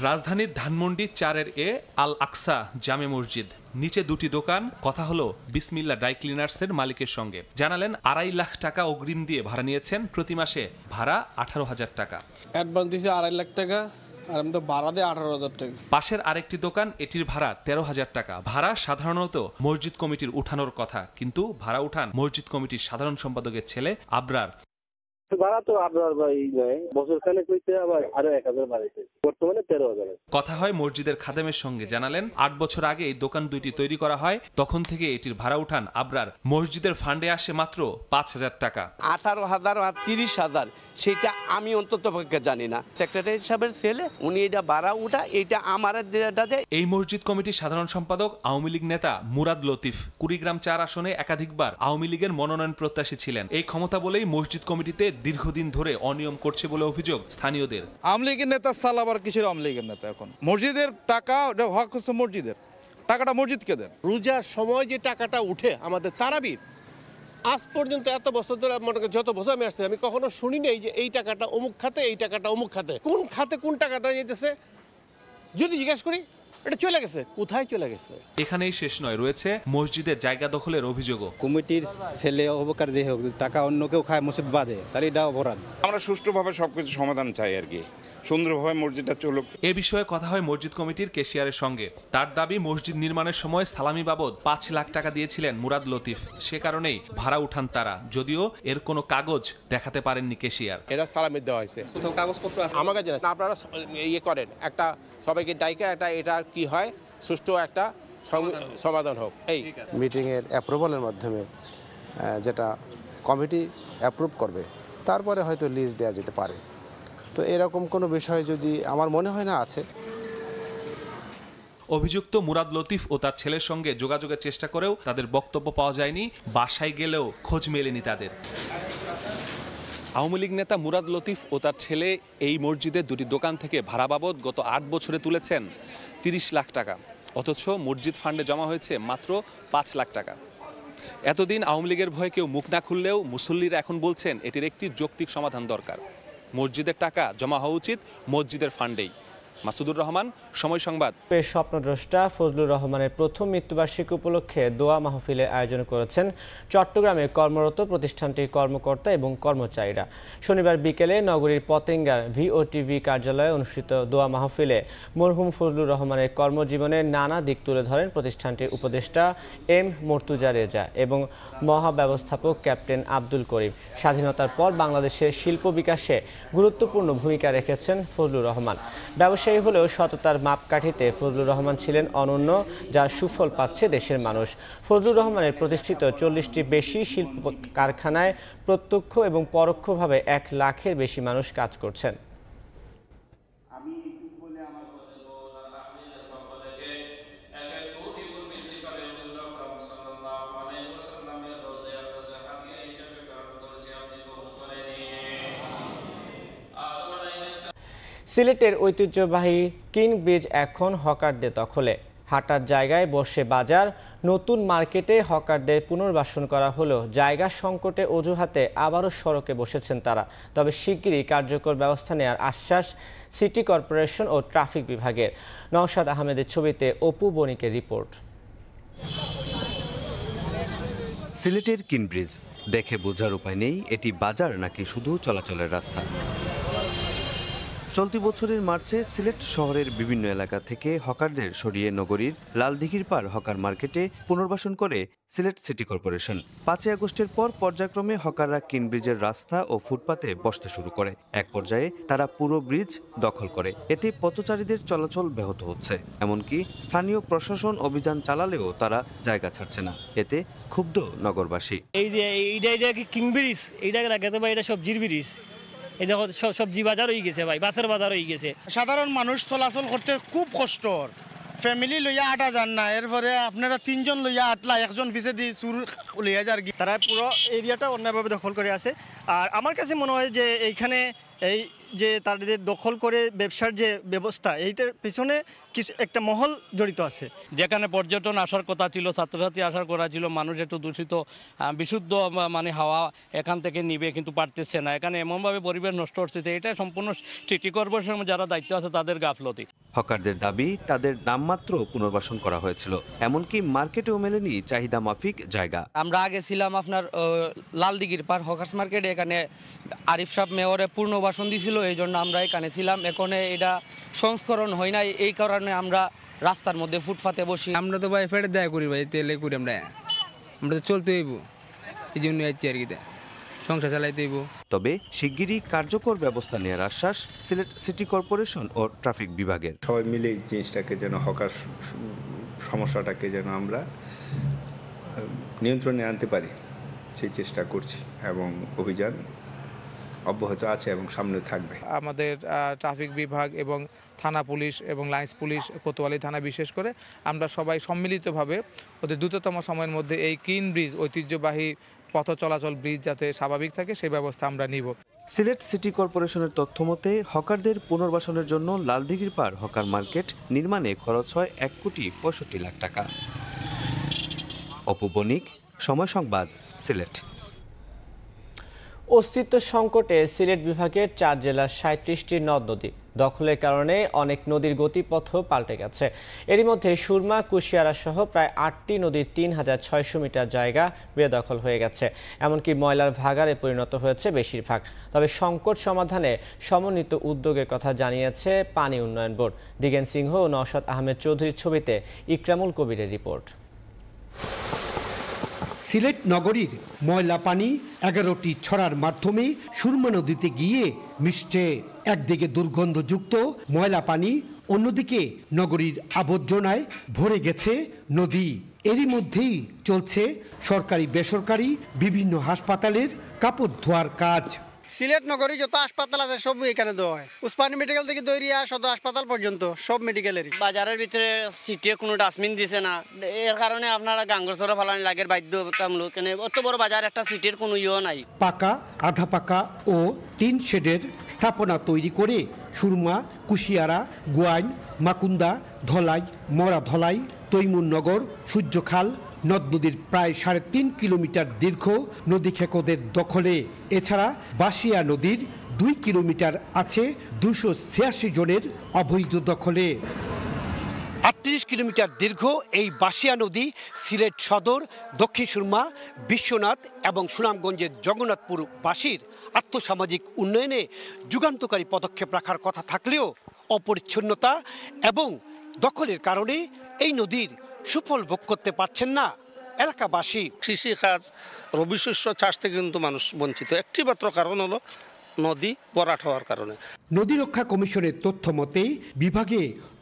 রাজধানীর ধানমন্ডি 4-এর আল আকসা জামে মসজিদ, নিচে 2টি দোকান। কথা হলো বিসমিল্লা ড্রাই ক্লিনার্সের মালিকের সঙ্গে। জানালেন 2.5 লাখ টাকা অগ্রিম দিয়ে ভাড়া নিয়েছেন, প্রতি মাসে ভাড়া 18,000 টাকা। অ্যাডভান্স দিয়েছে 2.5 লাখ টাকা, আর আমি তো ভাড়া দিয়ে 18,000 টাকা। পাশের আরেকটি দোকান, এটির ভাড়া 13,000 টাকা। ভাড়া সাধারণত মসজিদ কমিটির উঠানোর কথা, কিন্তু ভাড়া উঠান মসজিদ কমিটির সাধারণ সম্পাদকের ছেলে আবরার। ভাড়া তো আপনার ভাই নয়, বছর খানেক হইতে আবার আরো 1,000 বাড়াইছে, বর্তমানে 13,000। কথা হয় মসজিদের খাদেমের সঙ্গে। জানালেন 8 বছর আগে এই দোকান 2টি তৈরি করা হয়, তখন থেকে এটির ভাড়া উঠান আবরার। মসজিদের ফান্ডে আসে মাত্র 5,000 টাকা। 18,000 আর 30,000 সেটা আমি অন্তত পক্ষে জানি না। সেক্রেটারি সাহেবের ছেলে উনি এটা ভাড়া উঠা, এটা আমার দেটাতে। এই মসজিদ কমিটির সাধারণ সম্পাদক আওয়ামী লীগ নেতা মুরাদ লতিফ কুড়িগ্রাম 4 আসনে একাধিকবার আওয়ামী লীগের মনোনয়ন প্রত্যাশী ছিলেন। এই ক্ষমতা বলেই মসজিদ কমিটিতে দীর্ঘদিন ধরে অনিয়ম করছে বলে অভিযোগ স্থানীয়দের। আওয়ামী লীগের নেতা সাল আবার কিসের আওয়ামী লীগের নেতা? এখন মসজিদের টাকা হক হচ্ছে মসজিদের টাকাটা মসজিদকে দেন। রোজার সময় যে টাকাটা উঠে আমাদের তারাবির, আজ পর্যন্ত এত বছর ধরে যত বছর আমি আসছি আমি কখনো শুনি নাই যে এই টাকাটা অমুক খাতে, এই টাকাটা অমুক খাতে। কোন খাতে কোন টাকাটা যেতেছে যদি জিজ্ঞেস করি এটা চলে গেছে, কোথায় চলে গেছে? এখানেই শেষ নয়, রয়েছে মসজিদের জায়গা দখলের অভিযোগও। কমিটির ছেলে অবকার যে হোক, টাকা অন্য কেউ খায় মসজিদ বাদে, তাহলে এটা অপরাধ। আমরা সুষ্ঠুভাবে সবকিছু সমাধান চাই আর কি, সুন্দরভাবে মসজিদটা চলুক। এ বিষয়ে কথা হয় মসজিদ কমিটির কেশিয়ারের সঙ্গে। তার দাবি মসজিদ নির্মাণের সময় সালামি বাবদ ৫ লাখ টাকা দিয়েছিলেন মুরাদ লতিফ, সে কারণেই ভাড়া উঠান তারা, যদিও এর কোনো কাগজ দেখাতে পারেননি কেশিয়ার। এটা সালামি দেওয়া হয়েছে, কোথাও কাগজপত্র আছে আমার কাছে না। আপনারা ইয়ে করেন, একটা সবাইকে দায়িকা এটা কি হয় সুষ্ঠু একটা সমাধান হোক। এই মিটিংয়ের অ্যাপ্রুভালের মাধ্যমে যেটা কমিটি অ্যাপ্রুভ করবে, তারপরে হয়তো লিজ দেওয়া যেতে পারে। তো এরকম কোনো বিষয় যদি আমার মনে হয় না আছে। অভিযুক্ত মুরাদ লতিফ ও তার ছেলের সঙ্গে যোগাযোগের চেষ্টা করেও তাদের বক্তব্য পাওয়া যায়নি, বাসায় গেলেও খোঁজ মেলেনি তাদের। আওয়ামী লীগ নেতা মুরাদ লতিফ ও তার ছেলে এই মসজিদের দুটি দোকান থেকে ভাড়া বাবদ গত ৮ বছরে তুলেছেন ৩০ লাখ টাকা, অথচ মসজিদ ফান্ডে জমা হয়েছে মাত্র ৫ লাখ টাকা। এতদিন আওয়ামী লীগের ভয়ে কেউ মুখ না খুললেও মুসল্লিরা এখন বলছেন এটির একটি যৌক্তিক সমাধান দরকার। মসজিদের টাকা জমা হওয়া উচিত মসজিদের ফান্ডেই। মাসুদুর রহমান, সময় সংবাদ। স্বপ্নদ্রষ্টা ফজলুর রহমানের প্রথম মৃত্যুবার্ষিকী উপলক্ষে দোয়া মাহফিলের আয়োজন করেছেন চট্টগ্রামে কর্মরত প্রতিষ্ঠানটির কর্মকর্তা এবং কর্মচারীরা। শনিবার বিকেলে নগরীর পতেঙ্গার ভিওটিভি কার্যালয়ে অনুষ্ঠিত দোয়া মাহফিলে মরহুম ফজলুর রহমানের কর্মজীবনের নানা দিক তুলে ধরেন প্রতিষ্ঠানটির উপদেষ্টা এম মর্তুজা রেজা এবং মহাব্যবস্থাপক ক্যাপ্টেন আব্দুল করিম। স্বাধীনতার পর বাংলাদেশের শিল্প বিকাশে গুরুত্বপূর্ণ ভূমিকা রেখেছেন ফজলুর রহমান। ব্যবসায়ী হলেও সততার মাপকাঠিতে ফজলুর রহমান ছিলেন অনন্য, যার সুফল পাচ্ছে দেশের মানুষ। ফজলুর রহমানের প্রতিষ্ঠিত 40টি বেশি শিল্প কারখানায় প্রত্যক্ষ এবং পরোক্ষভাবে 1 লাখের বেশি মানুষ কাজ করছেন। সিলেটের ঐতিহ্যবাহী কিং ব্রিজ এখন হকারদের দখলে। হাঁটার জায়গায় বসে বাজার, নতুন মার্কেটে হকারদের পুনর্বাসন করা হলেও জায়গা সংকটে অজুহাতে আবারও সড়কে বসেছেন তারা। তবে শিগগিরই কার্যকর ব্যবস্থা নেওয়ার আশ্বাস সিটি কর্পোরেশন ও ট্রাফিক বিভাগের। নওশাদ আহমেদের ছবিতে অপু বণিকের রিপোর্ট। সিলেটের কিং ব্রিজ দেখে বোঝার উপায় নেই এটি বাজার নাকি শুধু চলাচলের রাস্তা। চলতি বছরের মার্চে সিলেট শহরের বিভিন্ন এলাকা থেকে হকারদের সরিয়ে নগরীর লালদিঘির পার হকার মার্কেটে পুনর্বাসন করে সিলেট সিটি কর্পোরেশন। 5 আগস্টের পর পর্যায়ক্রমে হকাররা কিং ব্রিজের রাস্তা ও ফুটপাতে বসতে শুরু করে। এক পর্যায়ে তারা পুরো ব্রিজ দখল করে। এতে পথচারীদের চলাচল ব্যাহত হচ্ছে, এমনকি স্থানীয় প্রশাসন অভিযান চালালেও তারা জায়গা ছাড়ছে না। এতে ক্ষুব্ধ নগরবাসী। এই যে এইটা কি কিং ব্রিজ, এইটা লাগাতে ভাই, এটা সবজির ব্রিজ। এই দেখো সবজি বাজার হয়ে গেছে ভাই, মাছের বাজার হয়ে গেছে। সাধারণ মানুষ চলাচল করতে খুব কষ্ট, ফ্যামিলি লইয়া আটা যান না, এরপরে আপনারা 3 জন লইয়া আটলা, একজন পিছে দিয়ে চুর লইয়া যার। তারা পুরো এরিয়াটা অন্যায়ভাবে দখল করে আছে। আর আমার কাছে মনে হয় যে এইখানে এই যে তাদের দখল করে ব্যবসার যে ব্যবস্থা, এইটার পিছনে কিছু একটা মহল জড়িত আছে। যেখানে পর্যটন আসার কথা ছিল, ছাত্রছাত্রী আসার কথা ছিল, মানুষ একটু দূষিত বিশুদ্ধ মানে হাওয়া এখান থেকে নিবে, কিন্তু পারতেছে না। এখানে এমনভাবে পরিবেশ নষ্ট হচ্ছে, এটা সম্পূর্ণ সিটি কর্পোরেশনের যারা দায়িত্ব আছে তাদের গাফলতি। হকারদের দাবি তাদের নামমাত্র পুনর্বাসন করা হয়েছিল, এমনকি মার্কেটেও মেলেনি চাহিদা মাফিক জায়গা। আমরা আগে ছিলাম আপনার লালদিঘির পার হকার্স মার্কেটে, এখানে আরিফ সাহেব মেয়রে পুনর্বাসন দিয়েছিল, এই জন্য আমরা এখানে ছিলাম। এখন এটা সংস্করণ হয় নাই, এই কারণে আমরা রাস্তার মধ্যে ফুটপাতে বসি। আমরা তো ভাই ফেটে দেয়া করি ভাই, তেলে করি আমরা তো চলতে হইব, এই জন্য আইছি আর কি, সংসার চালাইতে হইব। তবে শিগগিরই কার্যকর ব্যবস্থা নেওয়ার আশ্বাস সিলেট সিটি কর্পোরেশন ও ট্রাফিক বিভাগের। সবাই মিলে এই জিনিসটাকে যেন হকার সমস্যাটাকে যেন আমরা নিয়ন্ত্রণে আনতে পারি সেই চেষ্টা করছি এবং অভিযান অব্যাহত আছে এবং সামনে থাকবে। আমাদের ট্রাফিক বিভাগ এবং থানা পুলিশ এবং লাইন্স পুলিশ কোতোয়ালি থানা বিশেষ করে আমরা সবাই সম্মিলিতভাবে অতি দ্রুততম সময়ের মধ্যে এই ক্লিন ব্রিজ ঐতিহ্যবাহী পথ চলাচল ব্রিজ যাতে স্বাভাবিক থাকে সেই ব্যবস্থা আমরা নিব। সিলেট সিটি কর্পোরেশনের তথ্য মতে হকারদের পুনর্বাসনের জন্য লালদিঘির পার হকার মার্কেট নির্মাণে খরচ হয় 1,65,00,000 টাকা। অপু বণিক, সময় সংবাদ, সিলেট। অস্তিত্ব সংকটে সিলেট বিভাগের 4 জেলার 37টি নদ নদী দখলের কারণে অনেক নদীর গতিপথও পাল্টে গেছে। এরই মধ্যে সুরমা, কুশিয়ারা সহ প্রায় 8টি নদীর 3,600 মিটার জায়গা বেদখল হয়ে গেছে। এমনকি ময়লার ভাগাড়ে পরিণত হয়েছে বেশিরভাগ। তবে সংকট সমাধানে সমন্বিত উদ্যোগের কথা জানিয়েছে পানি উন্নয়ন বোর্ড। দিগেন সিংহ ও নওশাদ আহমেদ চৌধুরীর ছবিতে ইকরামুল কবিরের রিপোর্ট। সিলেট নগরীর ময়লা পানি 11টি ছড়ার মাধ্যমে সুরমা নদীতে গিয়ে মিশছে। একদিকে দুর্গন্ধযুক্ত ময়লা পানি, অন্যদিকে নগরীর আবর্জনায় ভরে গেছে নদী। এরই মধ্যেই চলছে সরকারি বেসরকারি বিভিন্ন হাসপাতালের কাপড় ধোয়ার কাজ। সিলেট নগরী যত হাসপাতাল আছে সব এখানে দেওয়া হয়। উসমানী মেডিকেল থেকে দৈরিয়া সদর হাসপাতাল পর্যন্ত সব মেডিকেলেরই। বাজারের ভিতরে সিটিয়ে কোনো ডাস্টবিন দিছে না, এর কারণে আপনারা গাঙ্গরসরা ফালানি লাগের বাধ্যতামূলক। অত বড় বাজার একটা সিটির কোনো ইয়ে নাই। পাকা, আধা পাকা ও টিন শেডের স্থাপনা তৈরি করে সুরমা, কুশিয়ারা, গোয়াইন, মাকুন্দা, ধলাই, মরা ধলাই, তৈমুরনগর, সূর্যখাল নদ নদীর প্রায় 3.5 কিলোমিটার দীর্ঘ নদী খেকোদের দখলে। এছাড়া বাসিয়া নদীর 2 কিলোমিটার আছে 286 জনের অবৈধ দখলে। 38 কিলোমিটার দীর্ঘ এই বাসিয়া নদী সিলেট সদর, দক্ষিণ সুরমা, বিশ্বনাথ এবং সুনামগঞ্জের জগন্নাথপুরবাসীর আর্থসামাজিক উন্নয়নে যুগান্তকারী পদক্ষেপ রাখার কথা থাকলেও অপরিচ্ছন্নতা এবং দখলের কারণে এই নদীর সুফল ভোগ করতে পারছেন না এলাকাবাসী। কৃষিকাজ, রবি শস্য চাষ থেকে কিন্তু মানুষ বঞ্চিত। একটি মাত্র কারণ হলো নদী ভরাট হওয়ার কারণে। নদী রক্ষা কমিশনের তথ্য মতে বিভাগে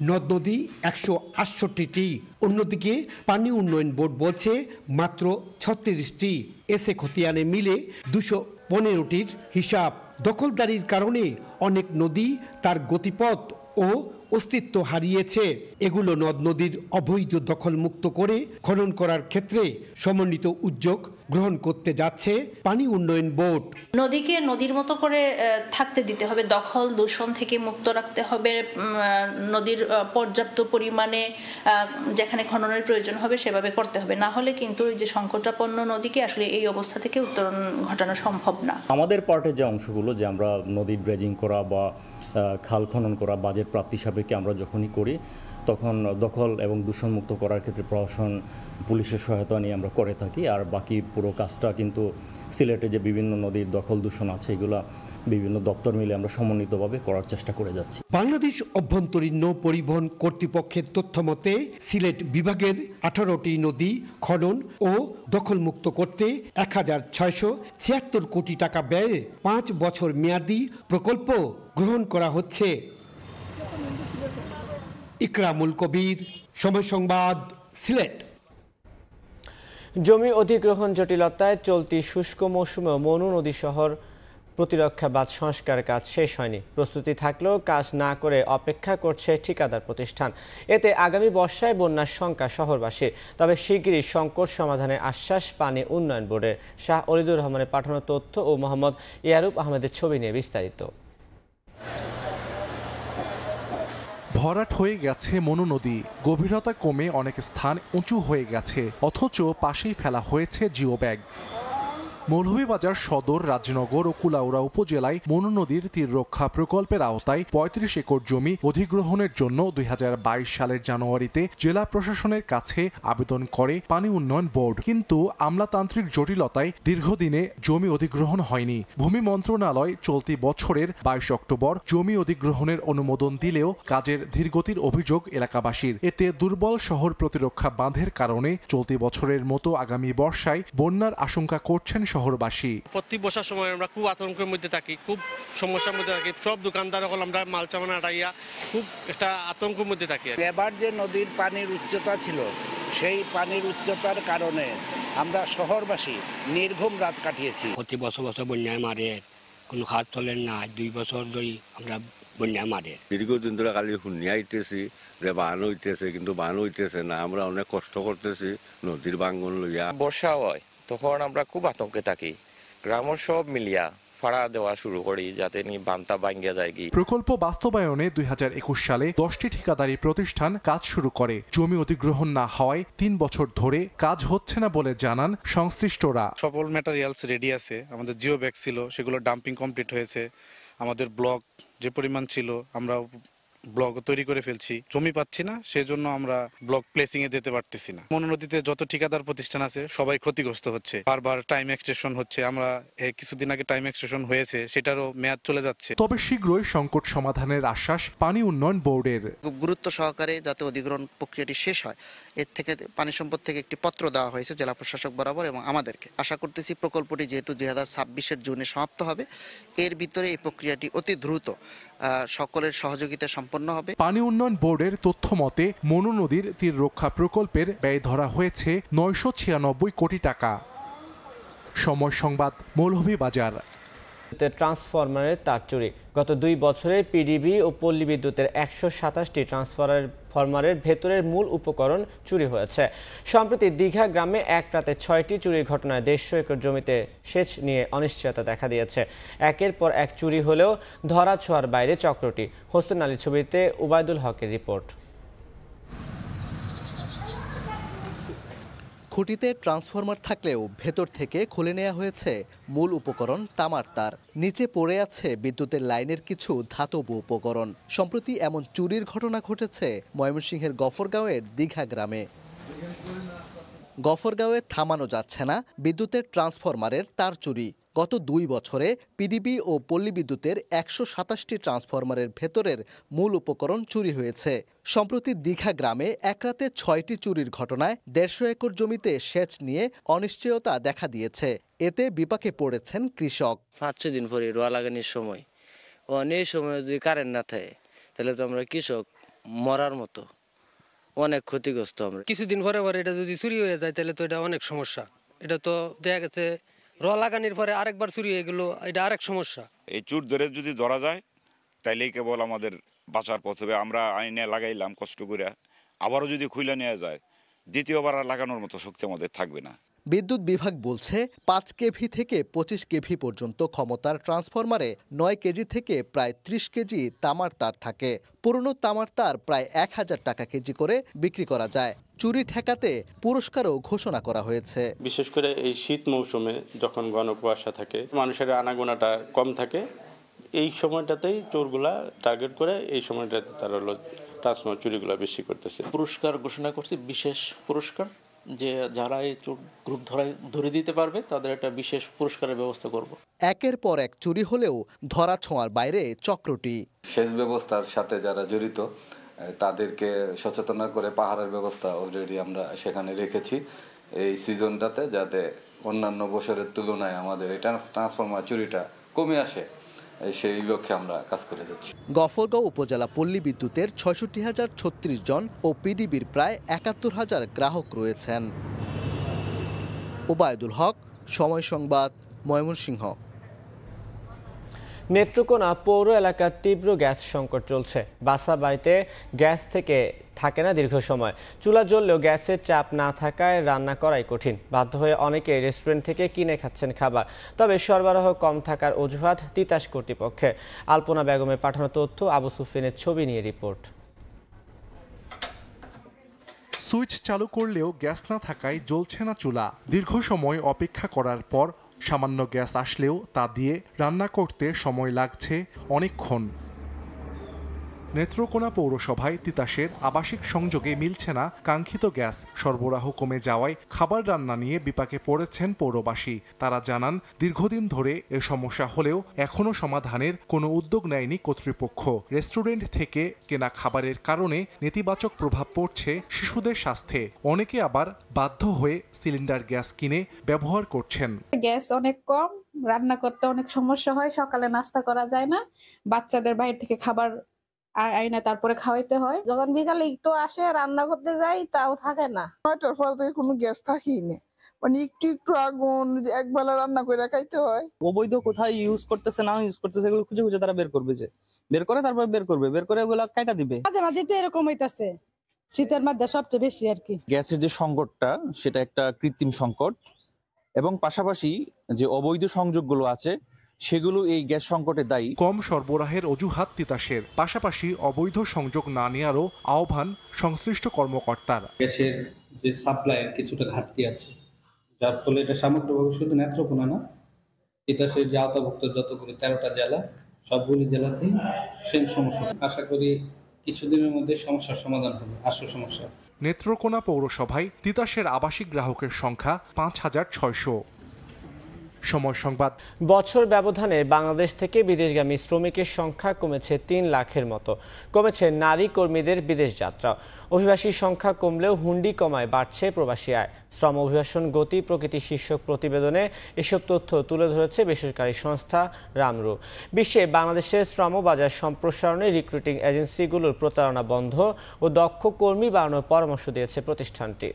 নদ নদী 168টি। অন্যদিকে পানি উন্নয়ন বোর্ড বলছে মাত্র 36টি। এসে খতিয়ানে মিলে 215টির হিসাব। দখলদারির কারণে অনেক নদী তার গতিপথ ও অস্তিত্ব হারিয়েছে। এগুলো নদ নদীর অবৈধ দখল মুক্ত করে খনন করার ক্ষেত্রে সমন্বিত উদ্যোগ গ্রহণ করতে যাচ্ছে পানি উন্নয়ন বোর্ড। নদীকে নদীর মতো করে থাকতে দিতে হবে, দখল দূষণ থেকে মুক্ত রাখতে হবে। নদীর পর্যাপ্ত পরিমাণে যেখানে খননের প্রয়োজন হবে সেভাবে করতে হবে, না হলে কিন্তু যে সংকটাপন্ন নদীকে আসলে এই অবস্থা থেকে উত্তরণ ঘটানো সম্ভব না। আমাদের পার্টের যে অংশগুলো, যে আমরা নদীর ড্রেজিং করা বা খাল খনন করা বাজেট প্রাপ্তি সাপেক্ষে আমরা যখনই করি তখন দখল এবং দূষণমুক্ত করার ক্ষেত্রে প্রশাসন, পুলিশের সহায়তা নিয়ে আমরা করে থাকি। আর বাকি পুরো কাজটা কিন্তু সিলেটে যে বিভিন্ন নদীর দখল দূষণ আছে এগুলা বিভিন্ন দপ্তর মিলে আমরা সমন্বিতভাবে করার চেষ্টা করে যাচ্ছি। বাংলাদেশ অভ্যন্তরীণ নৌ পরিবহন কর্তৃপক্ষের তথ্য মতে সিলেট বিভাগের 18টি নদী খনন ও দখলমুক্ত করতে 1,676 কোটি টাকা ব্যয়ে 5 বছর মেয়াদী প্রকল্প গ্রহণ করা হচ্ছে। ইকরামুল কবির, সময় সংবাদ, সিলেট। জমি অধিগ্রহণ জটিলতায় চলতি শুষ্ক মৌসুমেও মনু নদী শহর প্রতিরক্ষা বাঁধ সংস্কার কাজ শেষ হয়নি। প্রস্তুতি থাকলেও কাজ না করে অপেক্ষা করছে ঠিকাদার প্রতিষ্ঠান। এতে আগামী বর্ষায় বন্যার শঙ্কা শহরবাসীর। তবে শিগগিরই সংকট সমাধানের আশ্বাস পানি উন্নয়ন বোর্ডের। শাহ অলিদুর রহমানের পাঠানো তথ্য ও মোহাম্মদ ইয়ারুব আহমেদের ছবি নিয়ে বিস্তারিত। ভরাট হয়ে গেছে মনু নদী, গভীরতা কমে অনেক স্থান উঁচু হয়ে গেছে, অথচ পাশেই ফেলা হয়েছে জিও ব্যাগ। মৌলভীবাজার সদর, রাজনগর ও কুলাউড়া উপজেলায় মনু নদীর তীর রক্ষা প্রকল্পের আওতায় 35 একর জমি অধিগ্রহণের জন্য 2022 সালের জানুয়ারিতে জেলা প্রশাসনের কাছে আবেদন করে পানি উন্নয়ন বোর্ড। কিন্তু আমলাতান্ত্রিক জটিলতায় দীর্ঘদিনে জমি অধিগ্রহণ হয়নি। ভূমি মন্ত্রণালয় চলতি বছরের 22 অক্টোবর জমি অধিগ্রহণের অনুমোদন দিলেও কাজের ধীরগতির অভিযোগ এলাকাবাসীর। এতে দুর্বল শহর প্রতিরক্ষা বাঁধের কারণে চলতি বছরের মতো আগামী বর্ষায় বন্যার আশঙ্কা করছেন শহরবাসী। প্রতি বর্ষার সময় আমরা খুব আতঙ্কের মধ্যে থাকি, খুব সমস্যার মধ্যে থাকি। সব দোকানদার হল আমরা মাল চামানা আটাইয়া খুব একটা আতঙ্কের মধ্যে থাকি। এবার যে নদীর পানির উচ্চতা ছিল সেই পানির উচ্চতার কারণে আমরা শহরবাসী নির্ঘুম রাত কাটিয়েছি। প্রতি বছর বন্যায় মারে, কোনো খাত চলেন না। 2 বছর ধরে আমরা বন্যা মারে। দীর্ঘদিন ধরে খালি শুনি আইতেছি যে বান হইতেছে, কিন্তু বান হইতেছে না। আমরা অনেক কষ্ট করতেছি নদীর ভাঙ্গন লইয়া। বর্ষা হয় তখন আমরা খুব আতঙ্কে থাকি, গ্রামের সব মিলিয়া ফাড়া দেওয়া শুরু করি যাতে বানটা ভাঙ্গিয়া যায়। প্রকল্প বাস্তবায়নে 2021 সালে 10টি ঠিকাদারি প্রতিষ্ঠান কাজ শুরু করে। জমি অধিগ্রহণ না হওয়ায় 3 বছর ধরে কাজ হচ্ছে না বলে জানান সংশ্লিষ্টরা। সকল ম্যাটেরিয়ালস রেডি আছে, আমাদের জিও ব্যাগ ছিল, সেগুলো ডাম্পিং কমপ্লিট হয়েছে। আমাদের ব্লক যে পরিমাণ ছিল আমরা ব্লক তৈরি করে ফেলছি, জমি পাচ্ছি না, সেজন্য আমরা ব্লক প্লেসিং এ যেতে পারতেছি না। মনু নদীতে যত ঠিকাদার প্রতিষ্ঠান আছে সবাই ক্ষতিগ্রস্ত হচ্ছে, বারবার টাইম এক্সটেনশন হচ্ছে। আমরা কিছুদিন আগে টাইম এক্সটেনশন হয়েছে, সেটারও মেয়াদ চলে যাচ্ছে। তবে শীঘ্রই সংকট সমাধানের আশ্বাস পানি উন্নয়ন বোর্ডের। খুব গুরুত্ব সহকারে যাতে অধিগ্রহণ প্রক্রিয়াটি শেষ হয়, এর থেকে পানি সম্পদ থেকে একটি পত্র দেওয়া হয়েছে জেলা প্রশাসক বরাবর এবং আমাদেরকে। আশা করতেছি প্রকল্পটি যেহেতু 2026-এর জুনে সমাপ্ত হবে, এর ভিতরে এই প্রক্রিয়াটি অতি দ্রুত সকলের সহযোগিতায় সম্পন্ন হবে। পানি উন্নয়ন বোর্ডের তথ্য মতে মনু নদীর তীর রক্ষা প্রকল্পের ব্যয় ধরা হয়েছে 996 কোটি টাকা। সময় সংবাদ, মৌলভীবাজার। ট্রান্সফরমারের তার চুরি। গত 2 বছরে পিডিবি ও পল্লী বিদ্যুতের 127টি ট্রান্সফরমারের ভেতরের মূল উপকরণ চুরি হয়েছে। সম্প্রতি দীঘা গ্রামে এক রাতে 6টি চুরির ঘটনায় 150 একর জমিতে সেচ নিয়ে অনিশ্চয়তা দেখা দিয়েছে। একের পর এক চুরি হলেও ধরা ছোঁয়ার বাইরে চক্রটি। হোসেন আলী ছবিতে উবায়দুল হকের রিপোর্ট। খুঁটিতে ট্রান্সফরমার থাকলেও ভেতর থেকে খুলে নেওয়া হয়েছে মূল উপকরণ তামার তার। নিচে পড়ে আছে বিদ্যুতের লাইনের কিছু ধাতব উপকরণ। সম্প্রতি এমন চুরির ঘটনা ঘটেছে ময়মনসিংহের গফরগাঁওয়ের দীঘা গ্রামে। গফরগাঁওয়ে থামানো যাচ্ছে না বিদ্যুতের ট্রান্সফরমারের তার চুরি। গত 2 বছরে পিডিবি ও পল্লী বিদ্যুতের 127টি ট্রান্সফরমারের ভেতরের মূল উপকরণ চুরি হয়েছে। সম্প্রতি দীঘা গ্রামে এক রাতে 6টি চুরির ঘটনায় 150 একর জমিতে সেচ নিয়ে অনিশ্চয়তা দেখা দিয়েছে। এতে বিপাকে পড়েছেন কৃষক। 5-6 দিন পরে রোয়া লাগানোর সময় অনেক সময় যদি কারেন্ট না থাকে তাহলে তো আমরা কৃষক মরার মতো, অনেক ক্ষতিগ্রস্ত আমরা। কিছুদিন পরে পরে এটা যদি চুরি হয়ে যায় তাহলে তো এটা অনেক সমস্যা। এটা তো দেখা গেছে রোয়া লাগানোর পরে আরেকবার চুরি হয়ে গেল, এটা আরেক সমস্যা। এই চুর ধরে যদি ধরা যায় তাইলেই কেবল আমাদের বাঁচার পথ হবে। আমরা আইনে লাগাইলাম কষ্ট করে, আবারও যদি খুলে নেওয়া যায় দ্বিতীয়বার আর লাগানোর মতো শক্তি আমাদের থাকবে না। বিদ্যুৎ বিভাগ বলছে 5 কেভি থেকে 25 কেভি পর্যন্ত ক্ষমতার ট্রান্সফরমারে 9 কেজি থেকে প্রায় 30 কেজি তামার তার থাকে। পুরনো তামার তার প্রায় 1000 টাকা কেজি করে বিক্রি করা যায়। চুরি ঠেকাতে পুরস্কারও ঘোষণা করা হয়েছে। বিশেষ করে এই শীত মৌসুমে যখন ঘন কুয়াশা থাকে, মানুষের আনাগোনাটা কম থাকে, এই সময়টাতেই চোরগুলা টার্গেট করে এই সময়টাতে তারা ট্রান্সফরমার চুরিগুলা বেশি করতেছে। পুরস্কার ঘোষণা করছি, বিশেষ পুরস্কার, যে যারা এই গ্রুপ ধরে দিতে পারবে তাদের একটা বিশেষ পুরস্কারের ব্যবস্থা করব। একের পর এক চুরি হলেও ধরা ছোঁয়ার বাইরে চক্রটি। সেচ ব্যবস্থার সাথে যারা জড়িত তাদেরকে সচেতন করে পাহারার ব্যবস্থা অলরেডি আমরা সেখানে রেখেছি এই সিজনটাতে, যাতে অন্যান্য বছরের তুলনায় আমাদের এই ট্রান্সফরমার চুরিটা কমে আসে, সেই লক্ষ্যে আমরা কাজ করে যাচ্ছি। গফরগাঁও উপজেলা পল্লী বিদ্যুতের 66,036 জন ও পিডিবির প্রায় 71,000 গ্রাহক রয়েছেন। উবায়দুল হক, সময় সংবাদ, ময়মনসিংহ। নেত্রকোনা পৌর এলাকার তীব্র গ্যাস সংকট চলছে। বাসা বাড়িতে গ্যাস থেকে থাকে না দীর্ঘ সময়। চুলা জ্বললেও গ্যাসের চাপ না থাকায় রান্না করাই কঠিন। বাধ্য হয়ে অনেকে রেস্টুরেন্ট থেকে কিনে খাচ্ছেন খাবার। তবে সরবরাহ কম থাকার অজুহাত তিতাস কর্তৃপক্ষের। আলপনা বেগমের পাঠানো তথ্য, আবু সুফিয়ানের ছবি নিয়ে রিপোর্ট। সুইচ চালু করলেও গ্যাস না থাকায় জ্বলছে না চুলা। দীর্ঘ সময় অপেক্ষা করার পর সামান্য গ্যাস আসলেও তা দিয়ে রান্না করতে সময় লাগছে অনেকক্ষণ। নেত্রকোনা পৌরসভায় তিতাসের আবাসিক সংযোগে মিলছে না কাঙ্ক্ষিত গ্যাস। সরবরাহ কমে যাওয়ায় খাবার রান্না নিয়ে বিপাকে পড়েছেন পৌরবাসী। তারা জানান, দীর্ঘদিন ধরে এ সমস্যা হলেও এখনো সমাধানের কোনো উদ্যোগ নেয়নি কর্তৃপক্ষ। রেস্টুরেন্ট থেকে কেনা খাবারের কারণে নেতিবাচক প্রভাব পড়ছে শিশুদের স্বাস্থ্যে। অনেকে আবার বাধ্য হয়ে সিলিন্ডার গ্যাস কিনে ব্যবহার করছেন। গ্যাস অনেক কম, রান্না করতে অনেক সমস্যা হয়, সকালে নাস্তা করা যায় না, বাচ্চাদের বাইরে থেকে খাবার আইনা তারপরে খাওয়াইতে হয়। যখন বিকালে একটু আসে রান্না করতে যাই তাও থাকে না, 9টার পর থেকে কোনো গ্যাস থাকেই না। মানে একটু একটু আগুন একবেলা রান্না করে খাইতে হয়। অবৈধ কোথায় ইউজ করতেছে না ইউজ করতেছে এগুলো খুঁজে খুঁজে তারা বের করবে, যে বের করে তারপর বের করে ওগুলা কাটা দিবে। মাঝে মাঝে তো এরকম হইতাছে, শীতের মধ্যে সবচেয়ে বেশি আর কি। গ্যাসের যে সংকটটা সেটা একটা কৃত্রিম সংকট, এবং পাশাপাশি যে অবৈধ সংযোগগুলো আছে সেগুলো এই গ্যাস সংকটে দায়ী। কম সরবরাহের অজুহাত তিতাসের, পাশাপাশি অবৈধ সংযোগ না নেওয়ারও আহ্বান সংশ্লিষ্ট কর্মকর্তার। গ্যাসের যে সাপ্লাইয়ের কিছুটা ঘাটতি আছে, যার ফলে এটা সামগ্রিকভাবে শুধু নেত্রকোনা না, তিতাসের যে আওতাভুক্ত যতগুলো 13টা জেলা, সবগুলি জেলাতেই সেম সমস্যা। আশা করি কিছুদিনের মধ্যে সমস্যার সমাধান হবে, আসল সমস্যা। নেত্রকোনা পৌরসভায় তিতাসের আবাসিক গ্রাহকের সংখ্যা 5,600। সময় সংবাদ। বছর ব্যবধানে বাংলাদেশ থেকে বিদেশগামী শ্রমিকের সংখ্যা কমেছে 3 লাখের মতো। কমেছে নারী কর্মীদের বিদেশ যাত্রা। অভিবাসীর সংখ্যা কমলেও হুন্ডি কমায় বাড়ছে প্রবাসী আয়। শ্রম অভিবাসন গতি প্রকৃতি শীর্ষক প্রতিবেদনে এসব তথ্য তুলে ধরেছে বেসরকারি সংস্থা রামরু। বিশ্বে বাংলাদেশের শ্রম বাজার সম্প্রসারণে রিক্রুটিং এজেন্সিগুলোর প্রতারণা বন্ধ ও দক্ষ কর্মী বাড়ানোর পরামর্শ দিয়েছে প্রতিষ্ঠানটি।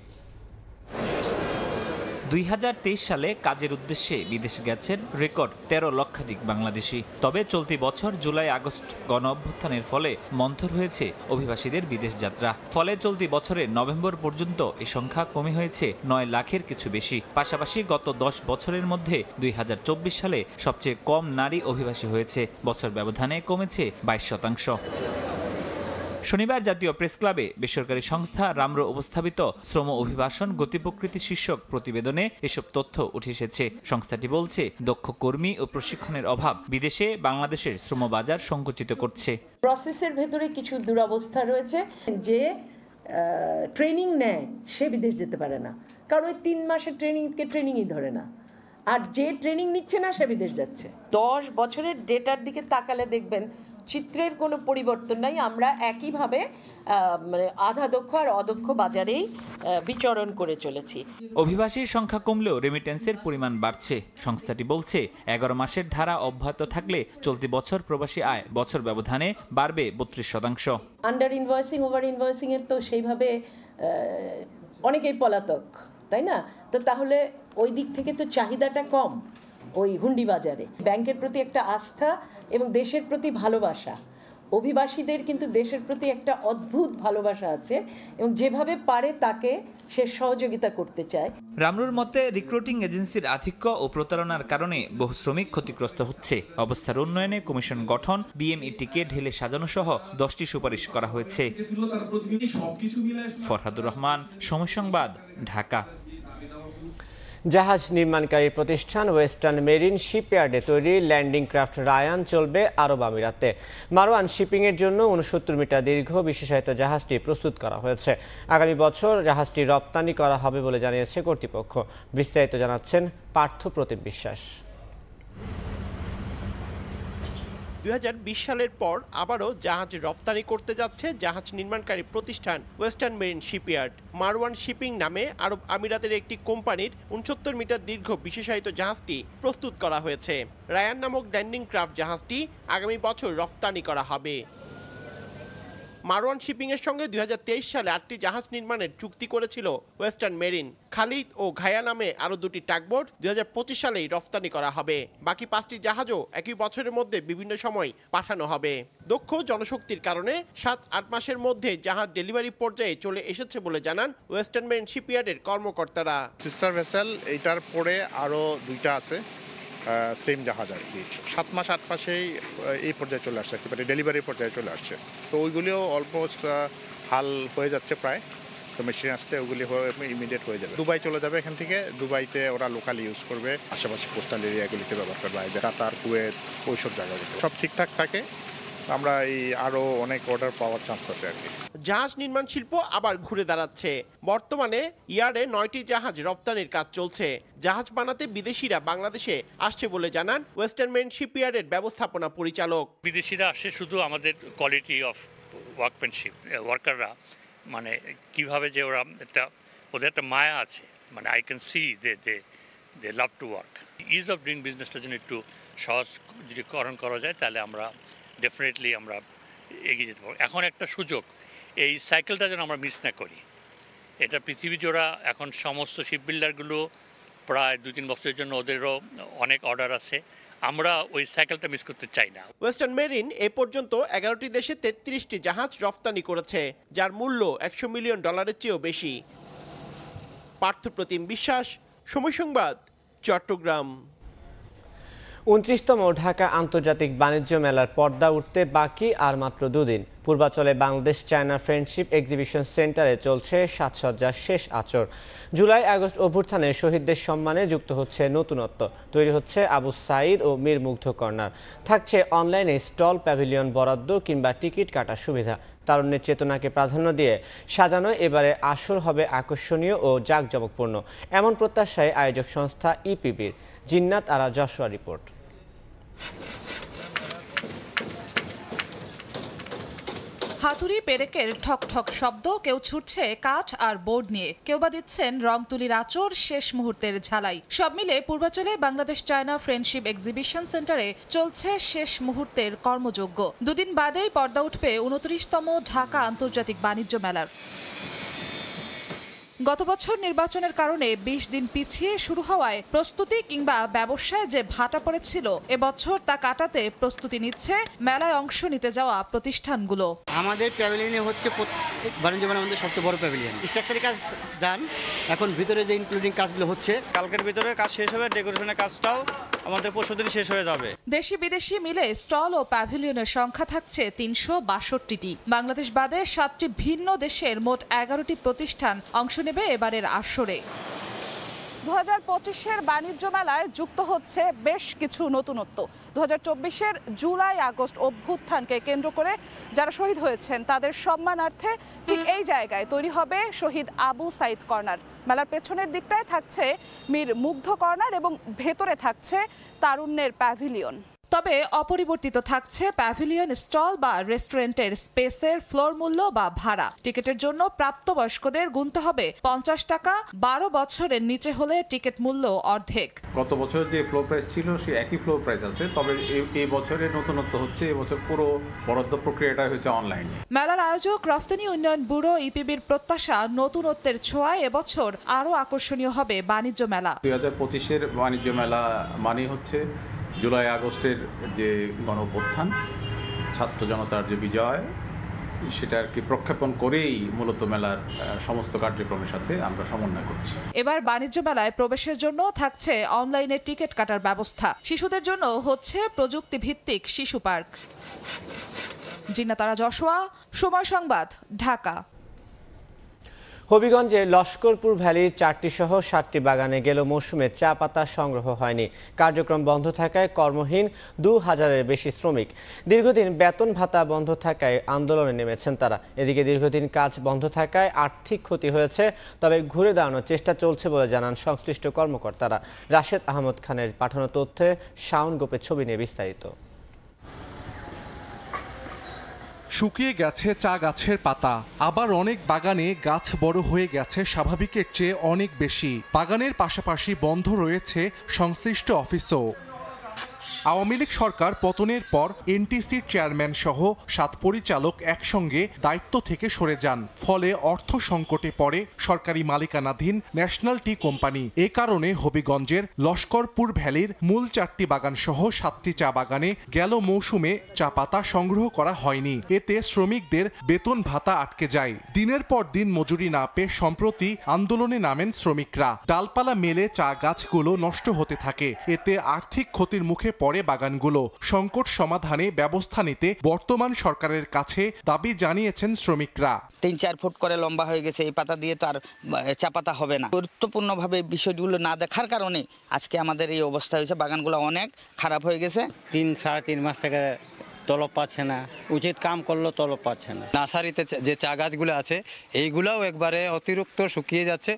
2023 সালে কাজের উদ্দেশ্যে বিদেশে গেছেন রেকর্ড 13 লক্ষাধিক বাংলাদেশি। তবে চলতি বছর জুলাই আগস্ট গণ অভ্যুত্থানের ফলে মন্থর হয়েছে অভিবাসীদের বিদেশ যাত্রা। ফলে চলতি বছরের নভেম্বর পর্যন্ত এই সংখ্যা কমে হয়েছে 9 লাখের কিছু বেশি। পাশাপাশি গত 10 বছরের মধ্যে 2024 সালে সবচেয়ে কম নারী অভিবাসী হয়েছে। বছর ব্যবধানে কমেছে 22%। শনিবার জাতীয় প্রেস ক্লাবে বেসরকারি সংস্থা রামরো উপস্থাপিত শ্রম অভিবাসন গতি প্রকৃতি শীর্ষক প্রতিবেদনে এসব তথ্য উঠে এসেছে। সংস্থাটি বলছে, দক্ষ কর্মী ও প্রশিক্ষণের অভাব বিদেশে বাংলাদেশের শ্রম বাজার সংকুচিত করছে। প্রসেসের ভেতরে কিছু দুরবস্থা রয়েছে। যে ট্রেনিং নেয় সে বিদেশ যেতে পারে না, কারণ ওই 3 মাসের ট্রেনিংই ধরে না। আর যে ট্রেনিং নিচ্ছে না সে বিদেশ যাচ্ছে। 10 বছরের ডেটার দিকে তাকালে দেখবেন চিত্রের কোনো পরিবর্তন নাই। আমরা একইভাবে মানে আধা দক্ষ আর অদক্ষ বাজারেই বিচরণ করে চলেছি। অভিবাসীর সংখ্যা কমলেও রেমিটেন্সের পরিমাণ বাড়ছে। সংস্থাটি বলছে, 11 মাসের ধারা অব্যাহত থাকলে চলতি বছর প্রবাসী আয় বছর ব্যবধানে বাড়বে 32%। আন্ডার ইনভয়েসিং ওভার ইনভয়েসিং এর তো সেইভাবে অনেকেই পলাতক, তাই না? তো তাহলে ওই দিক থেকে তো চাহিদাটা কম ওই হুন্ডি বাজারে। ব্যাংকের প্রতি একটা আস্থা এবং দেশের প্রতি ভালোবাসা, অভিবাসীদের কিন্তু দেশের প্রতি একটা অদ্ভুত ভালোবাসা আছে এবং যেভাবে পারে তাকে সে সহযোগিতা করতে চায়। রামরুর মতে, রিক্রুটিং এজেন্সির আধিক্য ও প্রতারণার কারণে বহু শ্রমিক ক্ষতিগ্রস্ত হচ্ছে। অবস্থার উন্নয়নে কমিশন গঠন, বিএমইটিকে ঢেলে সাজানো সহ 10টি সুপারিশ করা হয়েছে। ফরহাদুর রহমান, সময় সংবাদ, ঢাকা। জাহাজ নির্মাণকারী প্রতিষ্ঠান ওয়েস্টার্ন মেরিন শিপইয়ার্ডে তৈরি ল্যান্ডিং ক্রাফট রায়ান চলবে আরব আমিরাতে। মারওয়ান শিপিংয়ের জন্য 69 মিটার দীর্ঘ বিশেষায়িত জাহাজটি প্রস্তুত করা হয়েছে। আগামী বছর জাহাজটি রপ্তানি করা হবে বলে জানিয়েছে কর্তৃপক্ষ। বিস্তারিত জানাচ্ছেন পার্থ প্রতিম বিশ্বাস। 2020 সালের পর আবারও জাহাজ রফতানি করতে যাচ্ছে জাহাজ নির্মাণকারী প্রতিষ্ঠান western marine shipyard. Marwan shipping নামে আরব আমিরাতের একটি কোম্পানির 69 মিটার দীর্ঘ বিশেষায়িত জাহাজটি প্রস্তুত করা হয়েছে। রায়ান নামক ল্যান্ডিং ক্রাফট জাহাজটি আগামী বছর রফতানি করা হবে। মারওয়ান শিপিংয়ের সঙ্গে 2023 সালে 8টি জাহাজ নির্মাণের চুক্তি করেছিল ওয়েস্টার্ন মেরিন। খালিদ ও ঘায়া নামে আরও 2টি টাগবোট 2025 সালেই রফতানি করা হবে। বাকি 5টি জাহাজও একই বছরের মধ্যে বিভিন্ন সময় পাঠানো হবে। দক্ষ জনশক্তির কারণে 7-8 মাসের মধ্যে জাহাজ ডেলিভারি পর্যায়ে চলে এসেছে বলে জানান ওয়েস্টার্ন মেরিন শিপইয়ার্ডের কর্মকর্তারা। সিস্টার ভেসেল এইটার পরে আরও 2টা আছে সেম জাহাজ আর কি। 7 মাস 8 মাসেই এই পর্যায়ে চলে আসছে, একেবারে ডেলিভারি পর্যায়ে চলে আসছে। তো ওইগুলিও অলমোস্ট হাল হয়ে যাচ্ছে প্রায়। তো মেশিন আসলে ওগুলি ইমিডিয়েট হয়ে যাবে। দুবাই চলে যাবে এখান থেকে। দুবাইতে ওরা লোকাল ইউজ করবে, আশেপাশে কোস্টাল এরিয়াগুলিতে ব্যবহার করবে, কাতার, কুয়েত, ওইসব জায়গাগুলিতে সব ঠিকঠাক থাকে। আমরা এই আরও অনেক অর্ডার পাওয়ার চান্স আছে আর কি। জাহাজ নির্মাণ শিল্প আবার ঘুরে দাঁড়াচ্ছে। বর্তমানে ইয়ার্ডে 9টি জাহাজ রপ্তানির কাজ চলছে। জাহাজ বানাতে বিদেশিরা বাংলাদেশে আসছে বলে জানান ওয়েস্টার্ন মেরিন শিপইয়ার্ডের ব্যবস্থাপনা পরিচালক। বিদেশিরা আসে শুধু আমাদের কোয়ালিটি অফ ওয়ার্কম্যানশিপ, ওয়ার্কাররা মানে কিভাবে যে ওরা ওদের একটা মায়া আছে, মানে I can see they love to work. Ease of doing বিজনেসটা যদি একটু সহজ যদি করা যায় তাহলে আমরা ডেফিনেটলি আমরা এগিয়ে যেতে পারবো। এখন একটা সুযোগ, এই সাইকেলটা যেন আমরা মিস না করি। এটা পৃথিবী জোড়া এখন সমস্ত শিপ বিল্ডারগুলো প্রায় 2-3 বছরের জন্য ওদেরও অনেক অর্ডার আছে। আমরা ওই সাইকেলটা মিস করতে চাই না। ওয়েস্টার্ন মেরিন এ পর্যন্ত 11টি দেশে 33টি জাহাজ রফতানি করেছে, যার মূল্য $100 মিলিয়ন চেয়েও বেশি। পার্থপ্রতিম বিশ্বাস, সময় সংবাদ, চট্টগ্রাম। 29তম ঢাকা আন্তর্জাতিক বাণিজ্য মেলার পর্দা উঠতে বাকি আর মাত্র 2 দিন। পূর্বাচলে বাংলাদেশ চায়না ফ্রেন্ডশিপ এক্সিবিশন সেন্টারে চলছে সাজসজ্জার শেষ আচর। জুলাই আগস্ট অভ্যুত্থানের শহীদদের সম্মানে যুক্ত হচ্ছে নতুনত্ব, তৈরি হচ্ছে আবু সাঈদ ও মীর মুগ্ধ কর্নার। থাকছে অনলাইনে স্টল, প্যাভিলিয়ন বরাদ্দ কিংবা টিকিট কাটার সুবিধা। তারুণ্যের চেতনাকে প্রাধান্য দিয়ে সাজানো এবারে আসর হবে আকর্ষণীয় ও জাঁকজমকপূর্ণ, এমন প্রত্যাশায় আয়োজক সংস্থা ইপিবির। জিন্নাত আরা যশোয়া রিপোর্ট। হাতুড়ি পেরেকের ঠক ঠক শব্দ, কেউ ছুটছে কাঠ আর বোর্ড নিয়ে, কেউ বা দিচ্ছেন রং তুলির আঁচড়, শেষ মুহূর্তের ঝালাই। সব মিলে পূর্বাচলে বাংলাদেশ চায়না ফ্রেন্ডশিপ এক্সিবিশন সেন্টারে চলছে শেষ মুহূর্তের কর্মযজ্ঞ। 2 দিন বাদেই পর্দা উঠবে 29তম ঢাকা আন্তর্জাতিক বাণিজ্য মেলার। গত বছর নির্বাচনের কারণে 20 দিন পিছিয়ে শুরু হওয়ায় প্রস্তুতি কিংবা ব্যবসায় যে ভাটা পড়েছিল, এবছর তা কাটাতে প্রস্তুতি নিচ্ছে মেলায় অংশ নিতে যাওয়া প্রতিষ্ঠানগুলো। আমাদের প্যাভিলিয়নে হচ্ছে বাণিজ্য মেলা আমাদের সবচেয়ে বড় প্যাভিলিয়ন। স্ট্রাকচারের কাজ ডান, এখন ভিতরে যে ইনক্লুডিং কাজগুলো হচ্ছে, কালকের ভিতরে কাজ শেষ হবে, ডেকোরেশনের কাজটাও আমাদের পরশুদিন শেষ হয়ে যাবে। দেশি বিদেশি মিলে স্টল ও প্যাভিলিয়নের সংখ্যা থাকছে 362টি। বাংলাদেশ বাদে 7টি ভিন্ন দেশের মোট 11টি প্রতিষ্ঠান অংশ নেবে এবারের আসরে। 2025-এর বাণিজ্য মেলায় যুক্ত হচ্ছে বেশ কিছু নতুনত্ব। 2024-এর জুলাই আগস্ট অভ্যুত্থানকে কেন্দ্র করে যারা শহীদ হয়েছেন তাদের সম্মানার্থে ঠিক এই জায়গায় তৈরি হবে শহীদ আবু সাঈদ কর্নার। মেলার পেছনের দিকটায় থাকছে মীর মুগ্ধ কর্নার এবং ভেতরে থাকছে তারুণ্যের প্যাভিলিয়ন। তবে অপরিবর্তিত থাকছে প্যাভিলিয়ন, স্টল বা রেস্টুরেন্টের স্পেসের ফ্লোর মূল্য বা ভাড়া। টিকিটের জন্য প্রাপ্তবয়স্কদের গুনতে হবে 50 টাকা, 12 বছরের নিচে হলে টিকিট মূল্য অর্ধেক। গত বছর যে ফ্লোর প্রাইস ছিল সে একই ফ্লোর প্রাইস আছে, তবে এই বছরের নতুনত্ব হচ্ছে এবছর পুরো বরাদ্দ প্রক্রিয়াটা হচ্ছে অনলাইনে। মেলার আয়োজক রফতানি উন্নয়ন ব্যুরো ইপিবির প্রত্যাশা, নতুনত্বের ছোঁয়ায় এবছর আরও আকর্ষণীয় হবে বাণিজ্য মেলা। 2025-এর বাণিজ্য মেলা মানে হচ্ছে জুলাই আগস্টের যে গণঅভ্যুত্থান, ছাত্র জনতার যে বিজয়, সেটাকে প্রক্ষেপণ করেই মূলত মেলার সমস্ত কার্যক্রমের সাথে আমরা সমন্বয় করছি। এবার বাণিজ্য মেলায় প্রবেশের জন্য থাকছে অনলাইনে টিকিট কাটার ব্যবস্থা। শিশুদের জন্য হচ্ছে প্রযুক্তি ভিত্তিক শিশু পার্ক। জিন্নাত আরা যশোয়া, সময় সংবাদ, ঢাকা। হবিগঞ্জে লস্করপুর ভ্যালির 4টি সহ 7টি বাগানে গেল মৌসুমে চা পাতা সংগ্রহ হয়নি। কার্যক্রম বন্ধ থাকায় কর্মহীন 2000-এর বেশি শ্রমিক। দীর্ঘদিন বেতন ভাতা বন্ধ থাকায় আন্দোলনে নেমেছেন তারা। এদিকে দীর্ঘদিন কাজ বন্ধ থাকায় আর্থিক ক্ষতি হয়েছে, তবে ঘুরে দাঁড়ানোর চেষ্টা চলছে বলে জানান সংশ্লিষ্ট কর্মকর্তারা। রাশেদ আহমদ খানের পাঠানো তথ্যে শাওন গোপের ছবি নিয়ে বিস্তারিত। শুকিয়ে গেছে চা গাছের পাতা, আবার অনেক বাগানে গাছ বড় হয়ে গেছে স্বাভাবিকের চেয়ে অনেক বেশি। বাগানের পাশাপাশি বন্ধ রয়েছে সংশ্লিষ্ট অফিসও। আওয়ামী লীগ সরকার পতনের পর এনটিসির চেয়ারম্যান সহ 7 পরিচালক একসঙ্গে দায়িত্ব থেকে সরে যান। ফলে অর্থ সংকটে পড়ে সরকারি মালিকানাধীন ন্যাশনাল টি কোম্পানি। এ কারণে হবিগঞ্জের লস্করপুর ভ্যালির মূল 4টি বাগান সহ 7টি চা বাগানে গেল মৌসুমে চা পাতা সংগ্রহ করা হয়নি। এতে শ্রমিকদের বেতন ভাতা আটকে যায়। দিনের পর দিন মজুরি না পেয়ে সম্প্রতি আন্দোলনে নামেন শ্রমিকরা। ডালপালা মেলে চা গাছগুলো নষ্ট হতে থাকে। এতে আর্থিক ক্ষতির মুখে পড়ে বাগানগুলো। সংকট সমাধানে ব্যবস্থা নিতে বর্তমান সরকারের কাছে দাবি জানিয়েছেন শ্রমিকরা। 3-4 ফুট করে লম্বা হয়ে গেছে, এই পাতা দিয়ে তো আর চা পাতা হবে না। গুরুত্বপূর্ণভাবে বিষয়গুলো না দেখার কারণে আজকে আমাদের এই অবস্থা হয়েছে। বাগানগুলো অনেক খারাপ হয়ে গেছে। 3-3.5 মাস থেকে তলব পাচ্ছে না, উচিত কাম করলেও তলব পাচ্ছে না। নার্সারিতে যে চা গাছগুলো আছে এইগুলাও একবারে অতিরিক্ত শুকিয়ে যাচ্ছে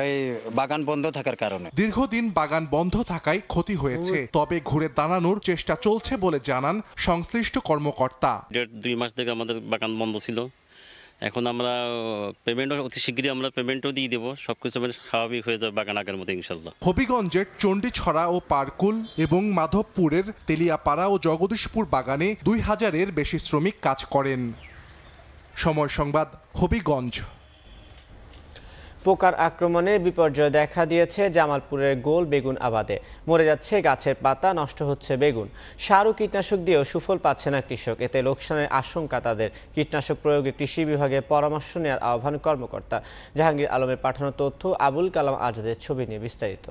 এই বাগান বন্ধ থাকার কারণে। দীর্ঘদিন বাগান বন্ধ থাকায় ক্ষতি হয়েছে, তবে ঘুরে দাঁড়ানোর চেষ্টা চলছে বলে জানান সংশ্লিষ্ট কর্মকর্তা। 1.5-2 মাস থেকে আমাদের বাগান বন্ধ ছিল, এখন আমরা পেমেন্টও অতি শীঘ্রই আমরা পেমেন্টও দিয়ে দেবো। সবকিছু স্বাভাবিক হয়ে যাবে বাগান আগের মতো ইনশাল্লাহ। হবিগঞ্জের চণ্ডীছড়া ও পারকুল এবং মাধবপুরের তেলিয়াপাড়া ও জগদীশপুর বাগানে 2000-এর বেশি শ্রমিক কাজ করেন। সময় সংবাদ, হবিগঞ্জ। পোকার আক্রমণে বিপর্যয় দেখা দিয়েছে জামালপুরের গোল বেগুন আবাদে। মরে যাচ্ছে গাছের পাতা, নষ্ট হচ্ছে বেগুন। সার ও কীটনাশক দিয়েও সুফল পাচ্ছে না কৃষক। এতে লোকসানের আশঙ্কা তাদের। কীটনাশক প্রয়োগে কৃষি বিভাগে পরামর্শ নেওয়ার আহ্বান কর্মকর্তা। জাহাঙ্গীর আলমের পাঠানো তথ্য, আবুল কালাম আজাদের ছবি নিয়ে বিস্তারিত।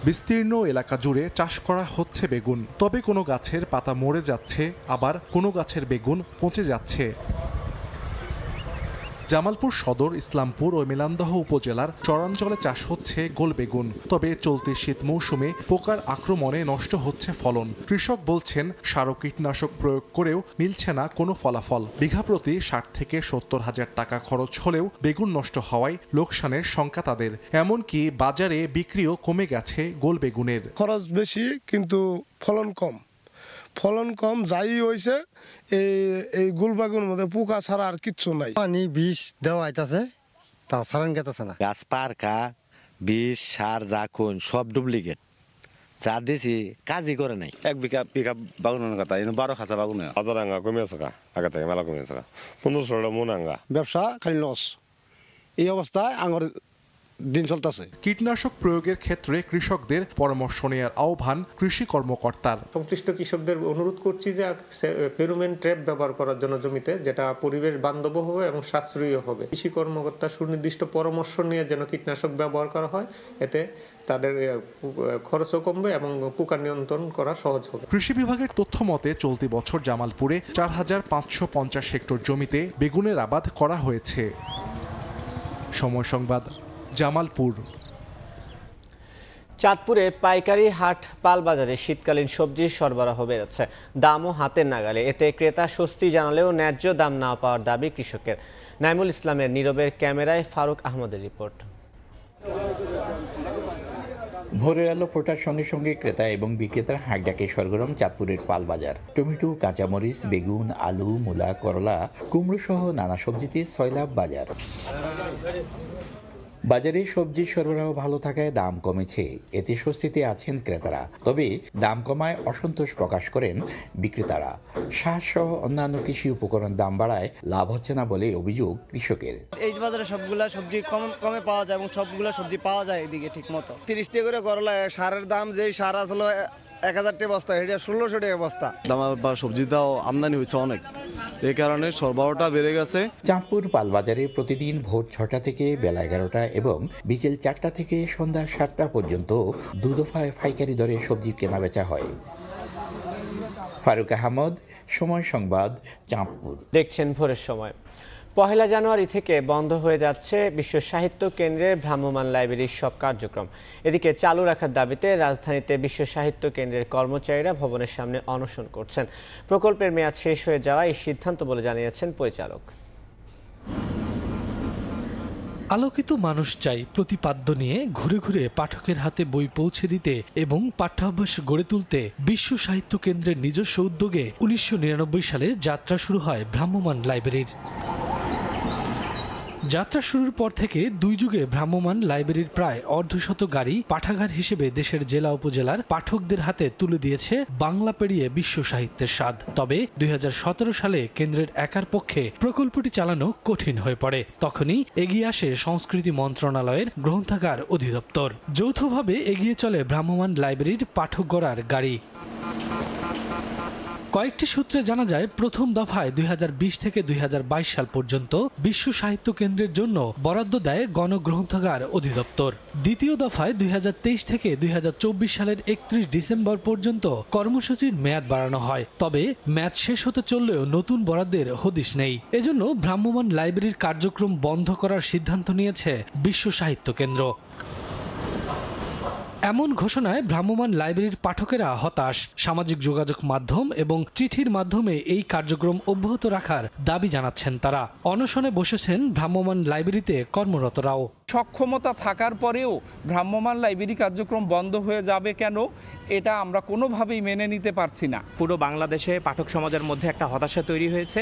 বিস্তীর্ণ এলাকা জুড়ে চাষ করা হচ্ছে বেগুন, তবে কোনো গাছের পাতা মরে যাচ্ছে, আবার কোনো গাছের বেগুন পচে যাচ্ছে। জামালপুর সদর, ইসলামপুর ও মিলানদহ উপজেলার চরাঞ্চলে চাষ হচ্ছে গোল বেগুন, তবে চলতি শীত মৌসুমে পোকার আক্রমণে নষ্ট হচ্ছে ফলন। কৃষক বলছেন, সার ও কীটনাশক প্রয়োগ করেও মিলছে না কোনো ফলাফল। বিঘা প্রতি ৬০ থেকে ৭০ হাজার টাকা খরচ হলেও বেগুন নষ্ট হওয়ায় লোকসানের শঙ্কা তাদের। এমনকি বাজারে বিক্রিও কমে গেছে গোল বেগুনের। খরচ বেশি কিন্তু ফলন কম যাই হয়েছে। এই গুলবাগুনের মধ্যে পোকা ছাড়া আর কিচ্ছু নাই। পানি বিষ দেওয়া হইতাছে, তাও সারান গেতেছে না। গাছ পারকা বিষ সার জাকুন সব ডুপ্লিকেট, যা দিয়েছি কাজই করে নাই। 1 বিঘা বাগুনের কথা 12 খাঁচা বাগুন। 1000 আঙ্গা কমেছে, আগে থেকে মেলা কমেছে, 1500 মন আঙ্গা। ব্যবসা খালি লস। এই অবস্থায় আঙ্গর দিন চলতেছে। কীটনাশক প্রয়োগের ক্ষেত্রে কৃষকদের পরামর্শ নেওয়ার আহ্বান কৃষি কর্মকর্তার। সংশ্লিষ্ট কৃষকদের অনুরোধ করছি যে ফেরোমন ট্র্যাপ ব্যবহার করার জন্য জমিতে, যেটা পরিবেশ বান্ধব হবে এবং সাশ্রয়ী হবে। কৃষি কর্মকর্তা সুনির্দিষ্ট পরামর্শ নিয়ে যেন কীটনাশক ব্যবহার করা হয়, এতে তাদের খরচও কমবে এবং পোকা নিয়ন্ত্রণ করা সহজ হবে। কৃষি বিভাগের তথ্য মতে চলতি বছর জামালপুরে ৪৫৫০ হেক্টর জমিতে বেগুনের আবাদ করা হয়েছে। সময় সংবাদ, জামালপুর। চাঁদপুরে পাইকারি হাট পালবাজারে শীতকালীন সবজির সরবরাহ বেড়েছে, দামও হাতের নাগালে। এতে ক্রেতা স্বস্তি জানালেও ন্যায্য দাম না পাওয়ার দাবি কৃষকের। নাইমুল ইসলামের নীরবের ক্যামেরায় ফারুক আহমদের রিপোর্ট। ভোরের আলো ফোটার সঙ্গে সঙ্গে ক্রেতা এবং বিক্রেতার হাঁক ডাকে সরগরম চাঁদপুরের পালবাজার। টমেটো, কাঁচামরিচ, বেগুন, আলু, মূলা, করলা, কুমড়ো সহ নানা সবজিতে সয়লাভ বাজার। বাজারে সবজির সরবরাহ ভালো থাকায় দাম কমেছে, এতে স্বস্তিতে আছেন ক্রেতারা। তবে দাম কমায় অসন্তোষ প্রকাশ করেন বিক্রেতারা। সার সহ অন্যান্য কৃষি উপকরণ দাম বাড়ায় লাভ হচ্ছে না বলে অভিযোগ কৃষকের। এই বাজারে সবগুলা সবজি কমে পাওয়া যায় এবং সবগুলা সবজি পাওয়া যায় এদিকে ঠিক মতো। 30 টাকা করে করলা, সারের দাম যেই সার আসলো 1000 টাকা বস্তা, এটা 1600 টাকা বস্তা। দাম সবজির দাম আমদানি হয়েছে অনেক, এই কারণে সরবরাহটা বেড়ে গেছে। চাঁদপুর পালবাজারে প্রতিদিন ভোর 6টা থেকে বেলা 11টা এবং বিকেল 4টা থেকে সন্ধ্যা 7টা পর্যন্ত দুদফায় পাইকারি দরে সবজি কেনাবেচা হয়। ফারুক আহমদ, সময় সংবাদ, চাঁদপুর। দেখছেন ভোরের সময়। 1 জানুয়ারি থেকে বন্ধ হয়ে যাচ্ছে বিশ্ব সাহিত্য কেন্দ্রের ভ্রাম্যমাণ লাইব্রেরির সব কার্যক্রম। এদিকে চালু রাখার দাবিতে রাজধানীতে বিশ্ব সাহিত্য কেন্দ্রের কর্মচারীরা ভবনের সামনে অনশন করছেন। প্রকল্পের মেয়াদ শেষ হয়ে যাওয়া এই সিদ্ধান্ত বলে জানিয়েছেন পরিচালক। আলোকিত মানুষ চাই প্রতিপাদ্য নিয়ে ঘুরে ঘুরে পাঠকের হাতে বই পৌঁছে দিতে এবং পাঠ্যাভ্যাস গড়ে তুলতে বিশ্ব সাহিত্য কেন্দ্রের নিজস্ব উদ্যোগে 1999 সালে যাত্রা শুরু হয় ভ্রাম্যমাণ লাইব্রেরির। যাত্রা শুরুর পর থেকে 2 যুগে ভ্রাম্যমাণ লাইব্রেরির প্রায় অর্ধশত গাড়ি পাঠাগার হিসেবে দেশের জেলা উপজেলার পাঠকদের হাতে তুলে দিয়েছে বাংলা পেরিয়ে বিশ্ব সাহিত্যের স্বাদ। তবে 2017 সালে কেন্দ্রের একার পক্ষে প্রকল্পটি চালানো কঠিন হয়ে পড়ে। তখনই এগিয়ে আসে সংস্কৃতি মন্ত্রণালয়ের গ্রন্থাগার অধিদপ্তর। যৌথভাবে এগিয়ে চলে ভ্রাম্যমাণ লাইব্রেরির পাঠক গড়ার গাড়ি। কয়েকটি সূত্রে জানা যায়, প্রথম দফায় 2020 থেকে 2022 সাল পর্যন্ত বিশ্ব সাহিত্য কেন্দ্রের জন্য বরাদ্দ দেয় গণগ্রন্থাগার অধিদপ্তর। দ্বিতীয় দফায় 2023 থেকে 2024 সালের 31 ডিসেম্বর পর্যন্ত কর্মসূচির মেয়াদ বাড়ানো হয়। তবে মেয়াদ শেষ হতে চললেও নতুন বরাদ্দের হদিশ নেই। এজন্য ভ্রাম্যমাণ লাইব্রেরির কার্যক্রম বন্ধ করার সিদ্ধান্ত নিয়েছে বিশ্ব সাহিত্য কেন্দ্র। এমন ঘোষণায় ভ্রাম্যমাণ লাইব্রেরির পাঠকেরা হতাশ। সামাজিক যোগাযোগ মাধ্যম এবং চিঠির মাধ্যমে এই কার্যক্রম অব্যাহত রাখার দাবি জানাচ্ছেন তারা। অনশনে বসেছেন ভ্রাম্যমাণ লাইব্রেরিতে কর্মরতরাও। সক্ষমতা থাকার পরেও ভ্রাম্যমাণ লাইব্রেরি কার্যক্রম বন্ধ হয়ে যাবে কেন, এটা আমরা কোনোভাবেই মেনে নিতে পারছি না। পুরো বাংলাদেশে পাঠক সমাজের মধ্যে একটা হতাশা তৈরি হয়েছে।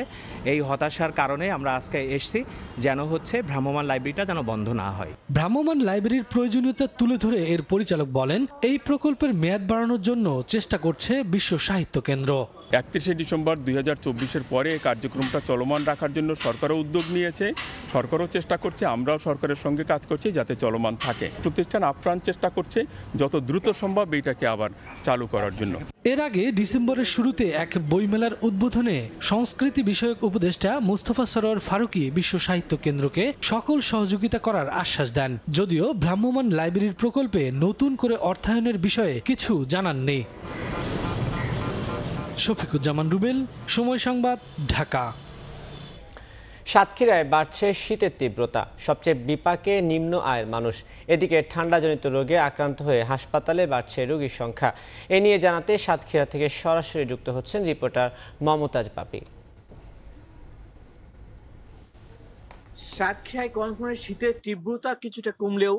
এই হতাশার কারণে আমরা আজকে এসেছি যেন হচ্ছে ভ্রাম্যমাণ লাইব্রেরিটা যেন বন্ধ না হয়। ভ্রাম্যমাণ লাইব্রেরির প্রয়োজনীয়তা তুলে ধরে এর পরিচালক বলেন, এই প্রকল্পের মেয়াদ বাড়ানোর জন্য চেষ্টা করছে বিশ্ব সাহিত্য কেন্দ্র। 31শে ডিসেম্বর 2024-এর পরে কার্যক্রমটা চলমান রাখার জন্য সরকারও উদ্যোগ নিয়েছে, সরকারও চেষ্টা করছে, আমরাও সরকারের সঙ্গে কাজ করছি যাতে চলমান থাকে। প্রতিষ্ঠান আপ্রাণ চেষ্টা করছে যত দ্রুত সম্ভব এইটাকে আবার চালু করার জন্য। এর আগে ডিসেম্বরের শুরুতে এক বইমেলার উদ্বোধনে সংস্কৃতি বিষয়ক উপদেষ্টা মুস্তফা সরোয়ার ফারুকী বিশ্ব সাহিত্য কেন্দ্রকে সকল সহযোগিতা করার আশ্বাস দেন, যদিও ভ্রাম্যমাণ লাইব্রেরির প্রকল্পে নতুন করে অর্থায়নের বিষয়ে কিছু জানাননি। শফিকুজ্জামান রুবেল, সময় সংবাদ, ঢাকা। সাতক্ষীরায় বাড়ছে শীতের তীব্রতা, সবচেয়ে বিপাকে নিম্ন আয়ের মানুষ। এদিকে ঠান্ডাজনিত রোগে আক্রান্ত হয়ে হাসপাতালে বাড়ছে রোগীর সংখ্যা। এ নিয়ে জানাতে সাতক্ষীরা থেকে সরাসরি যুক্ত হচ্ছেন রিপোর্টার মমতাজ পাপি। সাতক্ষীরায় কনকনে শীতের তীব্রতা কিছুটা কমলেও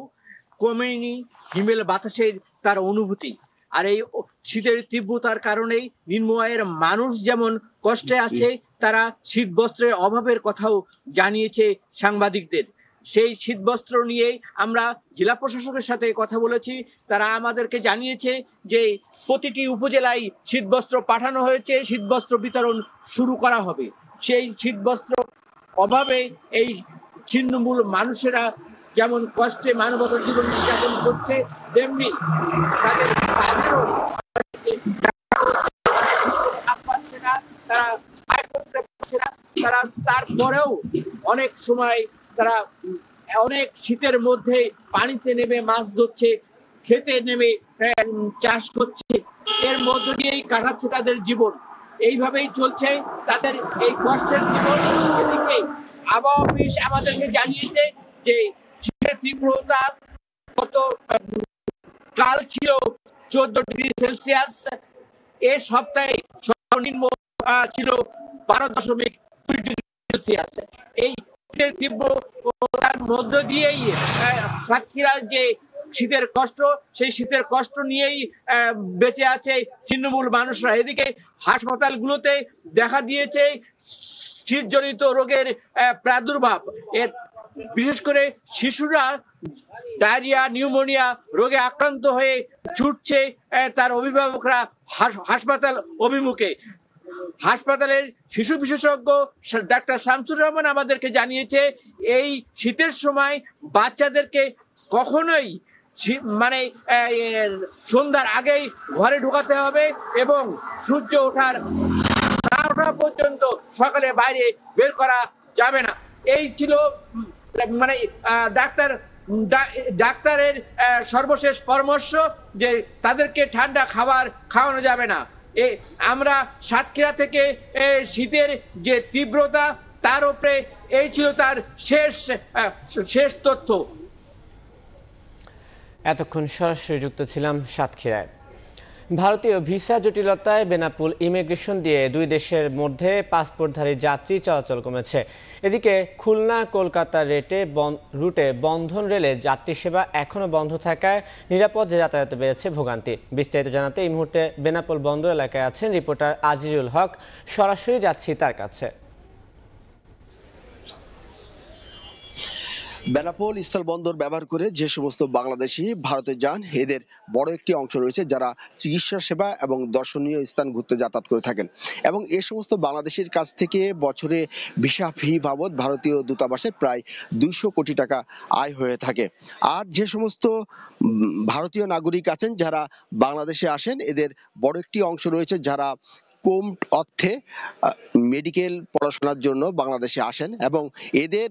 কমেনি হিমেল বাতাসের তার অনুভূতি। আর এই শীতের তীব্রতার কারণেই নিম্ন আয়ের মানুষ যেমন কষ্টে আছে, তারা শীত বস্ত্রের অভাবের কথাও জানিয়েছে সাংবাদিকদের। সেই শীত বস্ত্র নিয়েই আমরা জেলা প্রশাসকের সাথে কথা বলেছি। তারা আমাদেরকে জানিয়েছে যে প্রতিটি উপজেলায় শীতবস্ত্র পাঠানো হয়েছে, শীতবস্ত্র বিতরণ শুরু করা হবে। সেই শীতবস্ত্র অভাবে এই ছিন্নমূল মানুষেরা যেমন কষ্টে মানবতার জীবন যাপন করছে, তেমনি তাদের তারা আয় করতে পারছে না। তারা তারপরেও অনেক সময় তারা অনেক শীতের মধ্যে পানিতে নেমে মাছ ধরছে, খেতে নেমে চাষ করছে, এর মধ্য দিয়েই কাটাচ্ছে তাদের জীবন। এইভাবেই চলছে তাদের এই কষ্টের জীবন। এদিকে আবহাওয়া অফিস আমাদেরকে জানিয়েছে যে শীতের তীব্রতা গত কাল ছিল 14 ডিগ্রি সেলসিয়াস, এ সপ্তাহে সর্বনিম্ন ছিল 12.2 ডিগ্রি সেলসিয়াস। এই শীতের তীব্রতার মধ্য দিয়েই সাতক্ষীরার যে শীতের কষ্ট, সেই শীতের কষ্ট নিয়েই বেঁচে আছে ছিন্নমূল মানুষরা। এদিকে হাসপাতালগুলোতে দেখা দিয়েছে শীতজনিত রোগের প্রাদুর্ভাব। বিশেষ করে শিশুরা ডায়রিয়া, নিউমোনিয়া রোগে আক্রান্ত হয়ে ছুটছে তার অভিভাবকরা হাসপাতাল অভিমুখে। হাসপাতালের শিশু বিশেষজ্ঞ ডাক্তার শামসুর রহমান আমাদেরকে জানিয়েছে, এই শীতের সময় বাচ্চাদেরকে কখনোই মানে সন্ধ্যার আগেই ঘরে ঢোকাতে হবে এবং সূর্য ওঠা পর্যন্ত সকালে বাইরে বের করা যাবে না। এই ছিল মানে ডাক্তারের সর্বশেষ পরামর্শ যে তাদেরকে ঠান্ডা খাবার খাওয়ানো যাবে না। আমরা সাতক্ষীরা থেকে শীতের যে তীব্রতা, তার উপরে এই ছিল তার শেষ তথ্য। এতক্ষণ সরাসরি যুক্ত ছিলাম সাতক্ষীরায়। ভারতীয় ভিসা জটিলতায় বেনাপোল ইমিগ্রেশন দিয়ে দুই দেশের মধ্যে পাসপোর্টধারী যাত্রী চলাচল কমেছে। এদিকে খুলনা কলকাতা রুটে বন্ধন রেলে যাত্রী সেবা এখনও বন্ধ থাকায় নিরাপদ যাতায়াতে বেড়েছে ভোগান্তি। বিস্তারিত জানাতে এই মুহূর্তে বেনাপোল বন্দর এলাকায় আছেন রিপোর্টার আজিজুল হক। সরাসরি যাচ্ছি তার কাছে। বেনাপোল স্থলবন্দর ব্যবহার করে যে সমস্ত বাংলাদেশি ভারতে যান, এদের বড় একটি অংশ রয়েছে যারা চিকিৎসা সেবা এবং দর্শনীয় স্থান ঘুরতে যাতায়াত করে থাকেন, এবং এই সমস্ত বাংলাদেশির কাছ থেকে বছরে ভিসা ফি বাবদ ভারতীয় দূতাবাসে প্রায় 200 কোটি টাকা আয় হয়ে থাকে। আর যে সমস্ত ভারতীয় নাগরিক আছেন যারা বাংলাদেশে আসেন, এদের বড় একটি অংশ রয়েছে যারা কম অর্থে মেডিকেল পড়াশোনার জন্য বাংলাদেশে আসেন, এবং এদের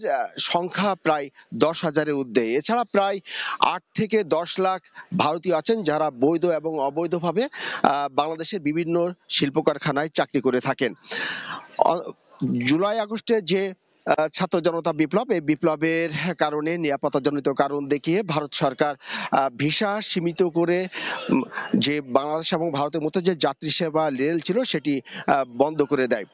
সংখ্যা প্রায় 10,000-এর ঊর্ধ্বে। এছাড়া প্রায় 8 থেকে 10 লাখ ভারতীয় আছেন যারা বৈধ এবং অবৈধভাবে বাংলাদেশের বিভিন্ন শিল্প কারখানায় চাকরি করে থাকেন। জুলাই আগস্টে যে ছাত্র জনতা বিপ্লব, এই বিপ্লবের কারণে নিরাপত্তাজনিত কারণ দেখিয়ে ভারত সরকার ভিসা সীমিত করে যে বাংলাদেশ এবং ভারতের মধ্যে যে যাত্রী সেবা রেল ছিল সেটি বন্ধ করে দেয়।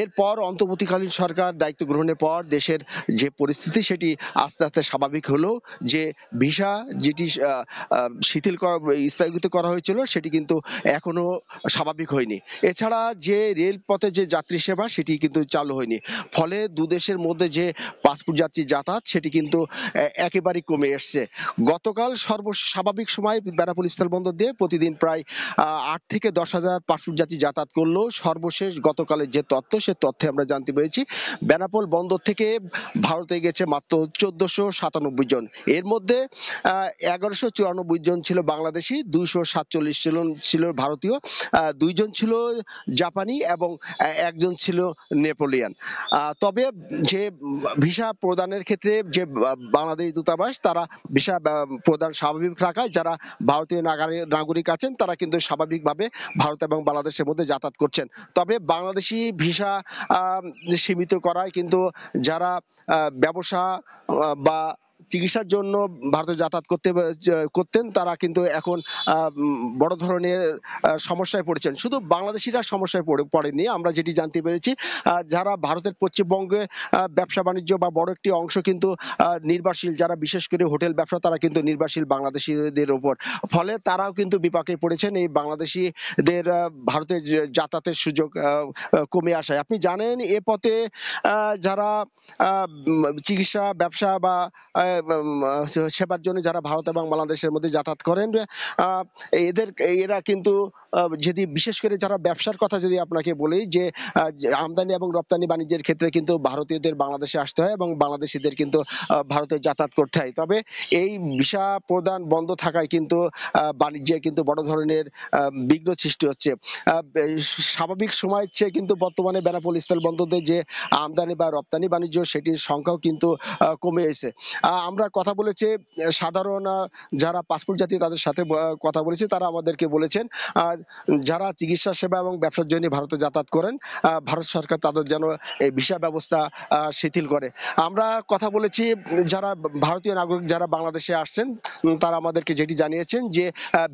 এরপর অন্তর্বর্তীকালীন সরকার দায়িত্ব গ্রহণের পর দেশের যে পরিস্থিতি সেটি আস্তে আস্তে স্বাভাবিক হলো, যে ভিসা যেটি শিথিল করা স্থগিত করা হয়েছিল সেটি কিন্তু এখনো স্বাভাবিক হয়নি। এছাড়া যে রেলপথে যে যাত্রী সেবা সেটি কিন্তু চালু হয়নি, ফলে দুদেশের মধ্যে যে পাসপোর্ট যাত্রী যাতায়াত সেটি কিন্তু একেবারেই কমে এসছে। গতকাল স্বাভাবিক সময় বেনাপোল স্থলবন্দর দিয়ে প্রতিদিন প্রায় 8 থেকে 10,000 পাসপোর্ট যাত্রী যাতায়াত করলেও সর্বশেষ গতকালের যে তথ্য সে তথ্যে আমরা জানতে পেরেছি বেনাপোল বন্দর থেকে ভারতে গেছে মাত্র 1497 জন। এর মধ্যে 1194 জন ছিল বাংলাদেশি, 247 জন ছিল ভারতীয়, 2 জন ছিল জাপানি এবং 1 জন ছিল নেপোলিয়ান। তবে যে ভিসা প্রদানের ক্ষেত্রে যে বাংলাদেশ দূতাবাস তারা ভিসা প্রদান স্বাভাবিক রাখায় যারা ভারতীয় নাগরিক আছেন তারা কিন্তু স্বাভাবিকভাবে ভারত এবং বাংলাদেশের মধ্যে যাতায়াত করছেন। তবে বাংলাদেশি ভিসা সীমিত করায় কিন্তু যারা ব্যবসা বা চিকিৎসার জন্য ভারতে যাতায়াত করতেন তারা কিন্তু এখন বড় ধরনের সমস্যায় পড়েছেন। শুধু বাংলাদেশিরা সমস্যায় পড়েনি, আমরা যেটি জানতে পেরেছি যারা ভারতের পশ্চিমবঙ্গে ব্যবসা বাণিজ্য বা বড় একটি অংশ কিন্তু নির্ভরশীল, যারা বিশেষ করে হোটেল ব্যবসা তারা কিন্তু নির্ভরশীল বাংলাদেশিদের উপর, ফলে তারাও কিন্তু বিপাকে পড়েছেন এই বাংলাদেশিদের ভারতে যাতায়াতের সুযোগ কমে আসায়। আপনি জানেন এ পথে যারা চিকিৎসা ব্যবসা বা সেবার জন্য যারা ভারত এবং বাংলাদেশের মধ্যে যাতায়াত করেন এরা কিন্তু যদি বিশেষ করে যারা ব্যবসার কথা যদি আপনাকে বলি যে আমদানি এবং রপ্তানি বাণিজ্যের ক্ষেত্রে কিন্তু ভারতীয়দের বাংলাদেশে আসতে হয় এবং বাংলাদেশিদের কিন্তু ভারতে যাতায়াত করতে হয়। তবে এই ভিসা প্রদান বন্ধ থাকায় কিন্তু বাণিজ্যে কিন্তু বড় ধরনের বিঘ্ন সৃষ্টি হচ্ছে। স্বাভাবিক সময়ের চেয়ে কিন্তু বর্তমানে বেনাপোল স্থলবন্দরে যে আমদানি বা রপ্তানি বাণিজ্য সেটির সংখ্যাও কিন্তু কমে এসেছে। আমরা কথা বলেছি সাধারণ যারা পাসপোর্ট যাত্রী তাদের সাথে কথা বলেছি, তারা আমাদেরকে বলেছেন যারা চিকিৎসা সেবা এবং ব্যবসার জন্য ভারতে যাতায়াত করেন ভারত সরকার তাদের যেন এই ভিসা ব্যবস্থা শিথিল করে। আমরা কথা বলেছি যারা ভারতীয় নাগরিক যারা বাংলাদেশে আসছেন তারা আমাদেরকে যেটি জানিয়েছেন যে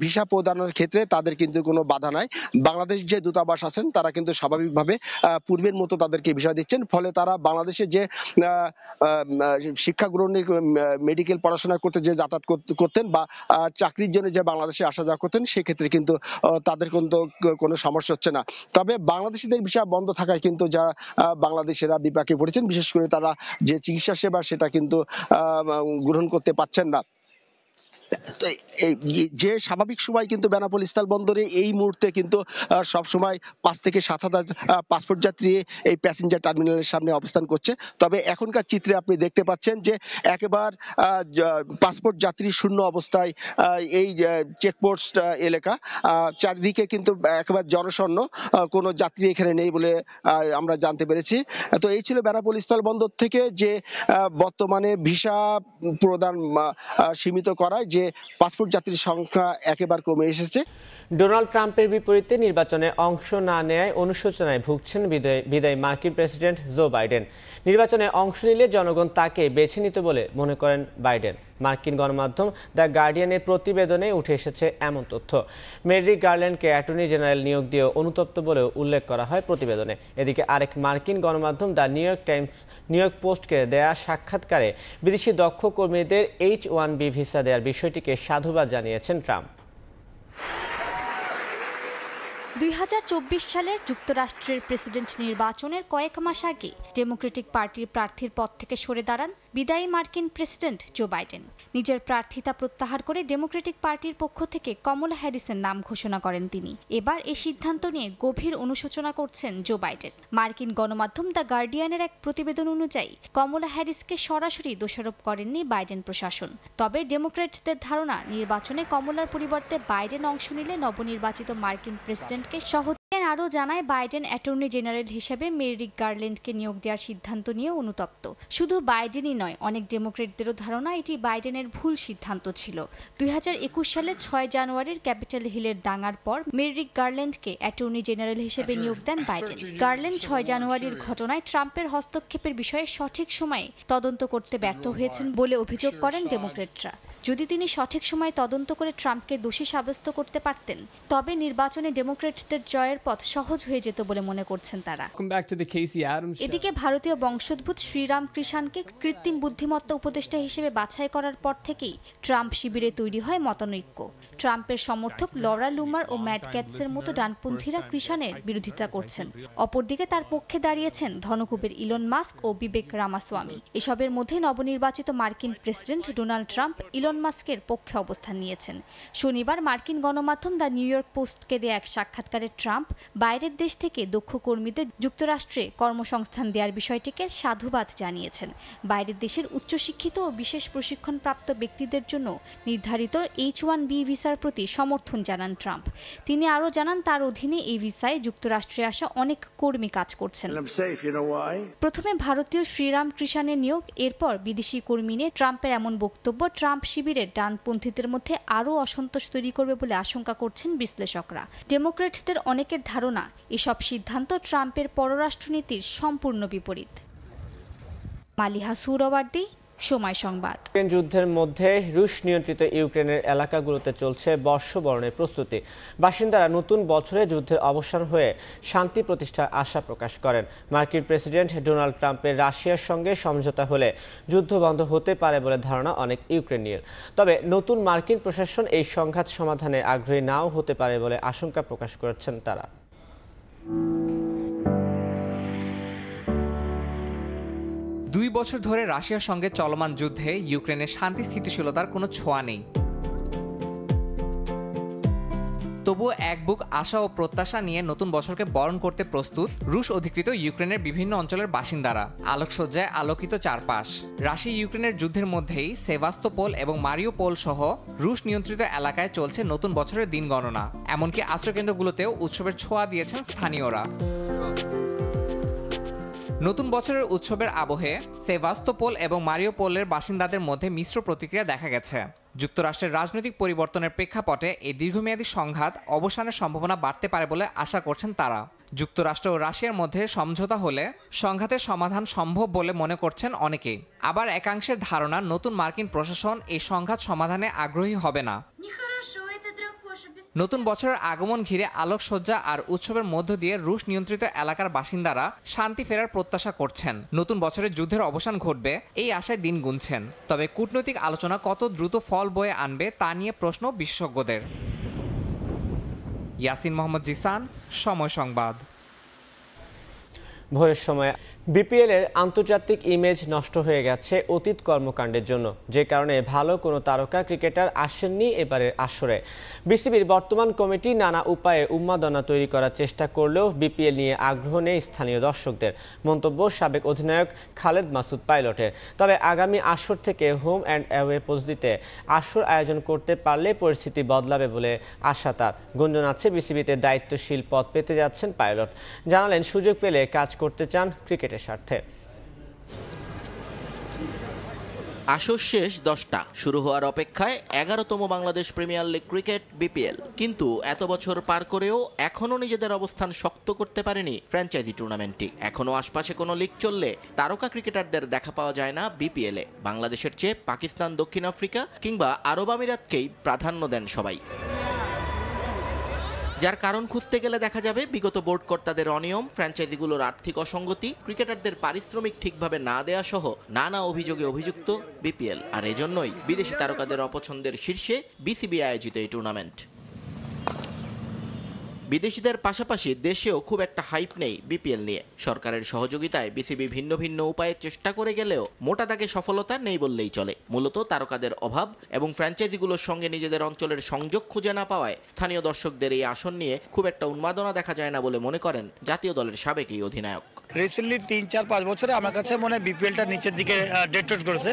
ভিসা প্রদানের ক্ষেত্রে তাদের কিন্তু কোনো বাধা নাই, বাংলাদেশ যে দূতাবাস আছেন তারা কিন্তু স্বাভাবিকভাবে পূর্বের মতো তাদেরকে ভিসা দিচ্ছেন, ফলে তারা বাংলাদেশে যে শিক্ষা গ্রহণের মেডিকেল পড়াশোনা করতে যে যাতায়াত করতেন বা চাকরির জন্য যে বাংলাদেশে আসা যাওয়া করতেন সেক্ষেত্রে কিন্তু তাদের কিন্তু কোনো সমস্যা হচ্ছে না। তবে বাংলাদেশিদের ভিসা বন্ধ থাকায় কিন্তু যা বাংলাদেশিরা বিপাকে পড়েছেন, বিশেষ করে তারা যে চিকিৎসা সেবা সেটা কিন্তু গ্রহণ করতে পারছেন না। যে স্বাভাবিক সময় কিন্তু বেনাপোল স্থলবন্দরে এই মুহূর্তে কিন্তু সব সময় 5 থেকে 7,000 পাসপোর্ট যাত্রী এই প্যাসেঞ্জার টার্মিনালের সামনে অবস্থান করছে। তবে এখনকার চিত্রে আপনি দেখতে পাচ্ছেন যে একেবারে পাসপোর্ট যাত্রী শূন্য অবস্থায় এই চেকপোস্ট এলাকা, চারিদিকে কিন্তু একেবারে জনশূন্য, কোনো যাত্রী এখানে নেই বলে আমরা জানতে পেরেছি। তো এই ছিল বেনাপোল স্থলবন্দর থেকে যে বর্তমানে ভিসা প্রদান সীমিত করায় যে পাসপোর্ট যাত্রীর সংখ্যা একেবারে কমে এসেছে। ডোনাল্ড ট্রাম্পের বিপরীতে নির্বাচনে অংশ না নেয়ায় অনুশোচনায় ভুগছেন বিদায়ী মার্কিন প্রেসিডেন্ট জো বাইডেন। নির্বাচনে অংশ নিলে জনগণ তাকে বেছে নিতে বলে মনে করেন বাইডেন। মার্কিন গণমাধ্যম দ্য গার্ডিয়ানের প্রতিবেদনে উঠে এসেছে এমন তথ্য। মেরিক গারল্যান্ডকে অ্যাটর্নি জেনারেল নিয়োগ দিয়ে অনুতপ্ত বলেও উল্লেখ করা হয় প্রতিবেদনে। এদিকে আরেক মার্কিন গণমাধ্যম দ্য নিউ ইয়র্ক পোস্টকে দেয়া সাক্ষাৎকারে বিদেশি দক্ষ কর্মীদের H-1B ভিসা দেওয়ার বিষয়টিকে সাধুবাদ জানিয়েছেন ট্রাম্প। 2024 সালের যুক্তরাষ্ট্রের প্রেসিডেন্ট নির্বাচনের কয়েক মাস আগে ডেমোক্রেটিক পার্টির প্রার্থীর পদ থেকে সরে দাঁড়ান বিদায়ী মার্কিন প্রেসিডেন্ট জো বাইডেন। নিজের প্রার্থিতা প্রত্যাহার করে ডেমোক্রেটিক পার্টির পক্ষ থেকে কমলা হ্যারিসের নাম ঘোষণা করেন তিনি। এবার এই সিদ্ধান্ত নিয়ে গভীর অনুশোচনা করছেন জো বাইডেন। মার্কিন গণমাধ্যম দ্য গার্ডিয়ানের এক প্রতিবেদন অনুযায়ী কমলা হ্যারিসকে সরাসরি দোষারোপ করেননি বাইডেন প্রশাসন। তবে ডেমোক্র্যাটদের ধারণা নির্বাচনে কমলার পরিবর্তে বাইডেন অংশ নিলে নবনির্বাচিত মার্কিন প্রেসিডেন্টকে সহজ আরও জানায় বাইডেন অ্যাটর্নি জেনারেল হিসেবে মেরিক গারল্যান্ডকে নিয়োগ দেওয়ার সিদ্ধান্ত নিয়ে অনুতপ্ত। শুধু বাইডেনই নয়, অনেক ডেমোক্রেটদেরও ধারণা এটি বাইডেনের ভুল সিদ্ধান্ত ছিল। 2021 সালের 6 জানুয়ারির ক্যাপিটাল হিলের দাঙ্গার পর মেরিক গারল্যান্ডকে অ্যাটর্নি জেনারেল হিসেবে নিয়োগ দেন বাইডেন। গারল্যান্ড 6 জানুয়ারির ঘটনায় ট্রাম্পের হস্তক্ষেপের বিষয়ে সঠিক সময়ে তদন্ত করতে ব্যর্থ হয়েছেন বলে অভিযোগ করেন ডেমোক্রেটরা। যদি তিনি সঠিক সময়ে তদন্ত করে ট্রাম্পকে দোষী সাব্যস্ত করতে পারতেন তবে নির্বাচনে ডেমোক্র্যাটদের জয়ের পথ সহজ হয়ে যেত বলে মনে করছেন তারা। এদিকে ভারতীয় বংশোদ্ভূত শ্রীরাম কৃষাণকে কৃত্রিম বুদ্ধিমত্তা উপদেষ্টা হিসেবে বাছাই করার পর থেকেই ট্রাম্প শিবিরে তৈরি হয় মতানৈক্য। ট্রাম্পের সমর্থক লরা লুমার ও ম্যাট গ্যাটসের মতো ডানপন্থীরা কৃষাণের বিরোধিতা করছেন। অপরদিকে তার পক্ষে দাঁড়িয়েছেন ধনকুবের ইলন মাস্ক ও বিবেক রামাস্বামী। এসবের মধ্যে নবনির্বাচিত মার্কিন প্রেসিডেন্ট ডোনাল্ড ট্রাম্প ইলন মাস্কের পক্ষে অবস্থান নিয়েছেন। শনিবার মার্কিন গণমাধ্যম দ্য নিউ ইয়র্ক পোস্টকে দেয়া এক সাক্ষাৎকারে ট্রাম্প বাইরের দেশ থেকে দক্ষ কর্মীদের যুক্তরাষ্ট্রে কর্মসংস্থান দেওয়ার বিষয়টিকে সাধুবাদ জানিয়েছেন। বাইরের দেশের উচ্চশিক্ষিত ও বিশেষ প্রশিক্ষণপ্রাপ্ত ব্যক্তিদের জন্য নির্ধারিত H-1B ভিসার প্রতি সমর্থন জানান ট্রাম্প। তিনি আরও জানান তার অধীনে এই ভিসায় যুক্তরাষ্ট্রে আসা অনেক কর্মী কাজ করছেন। প্রথমে ভারতীয় শ্রীরাম কৃষাণের নিয়োগ, এরপর বিদেশি কর্মী নিয়ে ট্রাম্পের এমন বক্তব্য ট্রাম্প শিবিরের ডানপন্থীদের মধ্যে আরও অসন্তোষ তৈরি করবে বলে আশঙ্কা করছেন বিশ্লেষকরা। ডেমোক্র্যাটদের অনেকের ধারণা এসব সিদ্ধান্ত ট্রাম্পের পররাষ্ট্রনীতির সম্পূর্ণ বিপরীত। মালিহা সুহরাওয়ার্দী, সময় সংবাদ। ইউক্রেন যুদ্ধের মধ্যে রুশ নিয়ন্ত্রিত ইউক্রেনের এলাকাগুলোতে চলছে বর্ষবরণের প্রস্তুতি। বাসিন্দারা নতুন বছরে যুদ্ধের অবসান হয়ে শান্তি প্রতিষ্ঠার আশা প্রকাশ করেন। মার্কিন প্রেসিডেন্ট ডোনাল্ড ট্রাম্পের রাশিয়ার সঙ্গে সমঝোতা হলে যুদ্ধ বন্ধ হতে পারে বলে ধারণা অনেক ইউক্রেনীয়। তবে নতুন মার্কিন প্রশাসন এই সংঘাত সমাধানে আগ্রহী নাও হতে পারে বলে আশঙ্কা প্রকাশ করেছেন তারা। 2 বছর ধরে রাশিয়ার সঙ্গে চলমান যুদ্ধে ইউক্রেনের শান্তি স্থিতিশীলতার কোনো ছোঁয়া নেই। তবুও এক বুক আশা ও প্রত্যাশা নিয়ে নতুন বছরকে বরণ করতে প্রস্তুত রুশ অধিকৃত ইউক্রেনের বিভিন্ন অঞ্চলের বাসিন্দারা। আলোকসজ্জায় আলোকিত চারপাশ। রাশিয়া ইউক্রেনের যুদ্ধের মধ্যেই সেভাস্তোপোল এবং মারিউপোল সহ রুশ নিয়ন্ত্রিত এলাকায় চলছে নতুন বছরের দিন গণনা। এমনকি আশ্রয়কেন্দ্রগুলোতেও উৎসবের ছোঁয়া দিয়েছেন স্থানীয়রা। নতুন বছরের উৎসবের আবহে সেভাস্তোপোল এবং মারিউপোলের বাসিন্দাদের মধ্যে মিশ্র প্রতিক্রিয়া দেখা গেছে। যুক্তরাষ্ট্রের রাজনৈতিক পরিবর্তনের প্রেক্ষাপটে এই দীর্ঘমেয়াদী সংঘাত অবসানের সম্ভাবনা বাড়তে পারে বলে আশা করছেন তারা। যুক্তরাষ্ট্র ও রাশিয়ার মধ্যে সমঝোতা হলে সংঘাতের সমাধান সম্ভব বলে মনে করছেন অনেকেই। আবার একাংশের ধারণা নতুন মার্কিন প্রশাসন এই সংঘাত সমাধানে আগ্রহী হবে না। নতুন বছরের আগমন ঘিরে আলোকসজ্জা আর উৎসবের মধ্য দিয়ে রুশ নিয়ন্ত্রিত এলাকার বাসিন্দারা শান্তি ফেরার প্রত্যাশা করছেন। নতুন বছরের যুদ্ধের অবসান ঘটবে এই আশায় দিন গুনছেন। তবে কূটনৈতিক আলোচনা কত দ্রুত ফল বয়ে আনবে তা নিয়ে প্রশ্ন বিশেষজ্ঞদের। ইয়াসিন মোহাম্মদ জিসান, সময় সংবাদ। ভোরের সময় বিপিএল এর আন্তর্জাতিক ইমেজ নষ্ট হয়ে গেছে অতীত কর্মকাণ্ডের জন্য, যে কারণে ভালো কোনো তারকা ক্রিকেটার আসেননি এবারের আসরে। বিসিবির বর্তমান কমিটি নানা উপায়ে উন্মাদনা তৈরি করার চেষ্টা করলেও বিপিএল নিয়ে আগ্রহ নেই স্থানীয় দর্শকদের। মন্তব্য সাবেক অধিনায়ক খালেদ মাসুদ পাইলটের। তবে আগামী আসর থেকে হোম অ্যান্ড অ্যাওয়ে পদ্ধতিতে আসর আয়োজন করতে পারলে পরিস্থিতি বদলাবে বলে আশা তার। গুঞ্জন আছে বিসিবিতে দায়িত্বশীল পদ পেতে যাচ্ছেন পাইলট। জানালেন সুযোগ পেলে কাজ করতে চান ক্রিকেটের স্বার্থে। আসর শেষ 10টা, শুরু হওয়ার অপেক্ষায় 11তম Bangladesh premier league cricket BPL. কিন্তু এত বছর পার করেও এখনও নিজেদের অবস্থান শক্ত করতে পারেনি ফ্র্যাঞ্চাইজি টুর্নামেন্টটি। এখনও আশপাশে কোনো লিগ চললে তারকা ক্রিকেটারদের দেখা পাওয়া যায় না বিপিএলে। বাংলাদেশের চেয়ে পাকিস্তান, দক্ষিণ আফ্রিকা কিংবা আরব আমিরাতকেই প্রাধান্য দেন সবাই। যার কারণ খুঁজতে গেলে দেখা যাবে বিগত বোর্ড কর্তাদের অনিয়ম, ফ্র্যাঞ্চাইজিগুলোর আর্থিক অসঙ্গতি, ক্রিকেটারদের পারিশ্রমিক ঠিকভাবে না দেয়া সহ নানা অভিযোগে অভিযুক্ত বিপিএল। আর এজন্যই বিদেশি তারকাদের অপছন্দের শীর্ষে বিসিবি আয়োজিত এই টুর্নামেন্ট। বিদেশিদের পাশাপাশি দেশেও খুব একটা হাইপ নেই বিপিএল নিয়ে। সরকারের সহযোগিতায় বিসিবি ভিন্ন ভিন্ন উপায়ে চেষ্টা করে গেলেও মোটা দাগে সফলতা নেই বললেই চলে। মূলত তারকাদের অভাব এবং ফ্র্যাঞ্চাইজিগুলোর সঙ্গে নিজেদের অঞ্চলের সংযোগ খুঁজে না পাওয়ায় স্থানীয় দর্শকদের এই আসন নিয়ে খুব একটা উন্মাদনা দেখা যায় না বলে মনে করেন জাতীয় দলের সাবেক এই অধিনায়ক। রিসেন্টলি 3-4-5 বছরে আমার কাছে মনে হয় বিপিএলটা নিচের দিকে ডেট্রোট করেছে,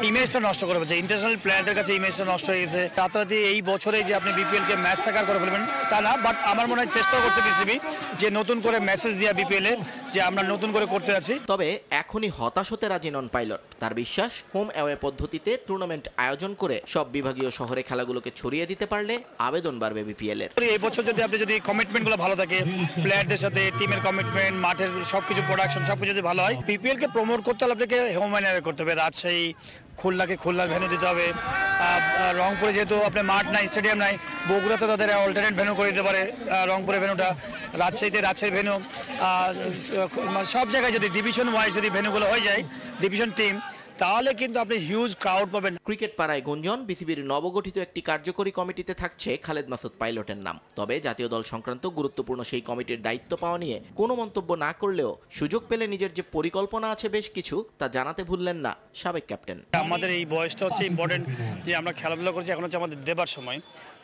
ইমেজটা নষ্ট করে ফেলছে। ইন্টারন্যাশনাল প্লেয়ারদের কাছে ইমেজটা নষ্ট হয়ে গেছে। রাতারাতি এই বছরে যে আপনি বিপিএলকে ম্যাচ সাকার করে ফেলবেন তা না, বাট আমার মনে হয় চেষ্টা করছে বিসিবি যে নতুন করে মেসেজ দেওয়া বিপিএলে যে আমরা নতুন করে করতে যাচ্ছি। তবে এখনই হতাশ হতে রাজি নন পাইলট। তার বিশ্বাস হোম অ্যাওয়ে পদ্ধতিতে টুর্নামেন্ট আয়োজন করে সব বিভাগীয় শহরে খেলাগুলোকে ছড়িয়ে দিতে পারলে আবেদন বাড়বে বিপিএল এর। এই বছর যদি কমিটমেন্টগুলো ভালো থাকে, প্লেয়ারদের সাথে টিমের কমিটমেন্ট, মাঠের সবকিছু প্রোডাকশন সবকিছু যদি ভালো হয়, বিপিএল কে প্রমোট করতে হলে আপনাকে হোম অ্যাওয়ে করতে হবে। রাজশাহী, খুলনাকে খুলনার ভেন্যু দিতে হবে, রংপুরে যেহেতু আপনার মাঠ নাই, স্টেডিয়াম নাই, বগুড়াতে তাদের অল্টারনেট ভেন্যু করে দিতে পারে রংপুরের ভেন্যুটা, রাজশাহীর ভেন্যু, সব জায়গায় যদি ডিভিশন ওয়াইজ যদি ভেন্যুগুলো হয়ে যায় ডিভিশন টিম, তাহলে কিন্তু আপনি হিউজ ক্রাউড পাবেন। ক্রিকেট পাড়ায় গুঞ্জন বিসিবির নবগঠিত একটি কার্যকরী কমিটিতে থাকছে খালেদ মাসুদ পাইলটের নাম। তবে জাতীয় দল সংক্রান্ত গুরুত্বপূর্ণ সেই কমিটির দায়িত্ব পাওয়া নিয়ে কোনো মন্তব্য না করলেও সুযোগ পেলে নিজের যে পরিকল্পনা আছে বেশ কিছু তা জানাতে ভুললেন না সাবেক ক্যাপ্টেন। আমাদের এই বয়সটা হচ্ছে ইম্পর্টেন্ট, যে আমরা খেলাধুলা করছি, এখন হচ্ছে আমাদের দেবার সময়।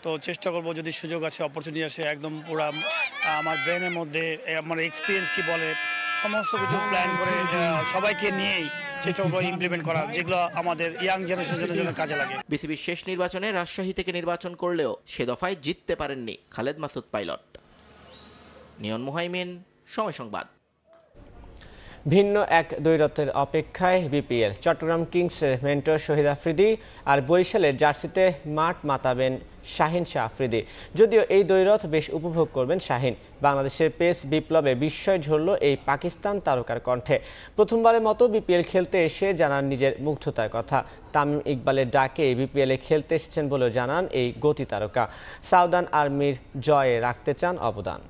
তো চেষ্টা করবো যদি সুযোগ আছে, অপরচুনিটি আসে, একদম পুরো আমার ব্রেনের মধ্যে আমার এক্সপিরিয়েন্স কি বলে সমস্ত কিছু প্ল্যান করে সবাইকে নিয়েই চেষ্টা করবো ইমপ্লিমেন্ট করা, যেগুলো আমাদের ইয়াং জেনারেশনের জন্য কাজে লাগে। বিসিবির শেষ নির্বাচনে রাজশাহী থেকে নির্বাচন করলেও সে দফায় জিততে পারেননি খালেদ মাসুদ পাইলট। নিয়ন মুহাইমিন, সময় সংবাদ। ভিন্ন এক দ্বৈরথের অপেক্ষায় বিপিএল। চট্টগ্রাম কিংসের মেন্টর শহীদ আফ্রিদি আর বরিশালের জার্সিতে মাঠ মাতাবেন শাহিন শাহ আফ্রিদি। যদিও এই দ্বৈরথ বেশ উপভোগ করবেন শাহিন। বাংলাদেশের পেস বিপ্লবে বিস্ময় ঝরল এই পাকিস্তান তারকার কণ্ঠে। প্রথমবারের মতো বিপিএল খেলতে এসে জানান নিজের মুগ্ধতার কথা। তামিম ইকবালের ডাকে বিপিএলে খেলতে এসেছেন বলেও জানান এই গতি তারকা। সাউদার্ন আর্মির জয়ে রাখতে চান অবদান।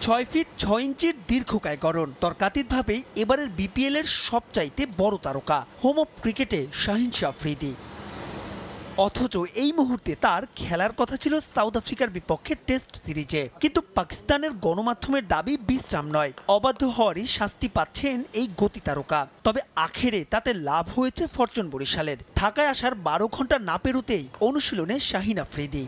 6 ফিট 6 ইঞ্চির দীর্ঘকায় গড়ন, তর্কাতীতভাবেই এবারের বিপিএলের সবচাইতে বড় তারকা হোম অফ ক্রিকেটে শাহিন শাহ আফ্রিদি। অথচ এই মুহূর্তে তার খেলার কথা ছিল সাউথ আফ্রিকার বিপক্ষে টেস্ট সিরিজে, কিন্তু পাকিস্তানের গণমাধ্যমের দাবি বিশ্রাম নয়, অবাধ্য হওয়ারই শাস্তি পাচ্ছেন এই গতি তারকা। তবে আখেরে তাতে লাভ হয়েছে ফরচুন বরিশালের। ঢাকায় আসার 12 ঘন্টা না পেরোতেই অনুশীলনে শাহিন আফ্রিদি।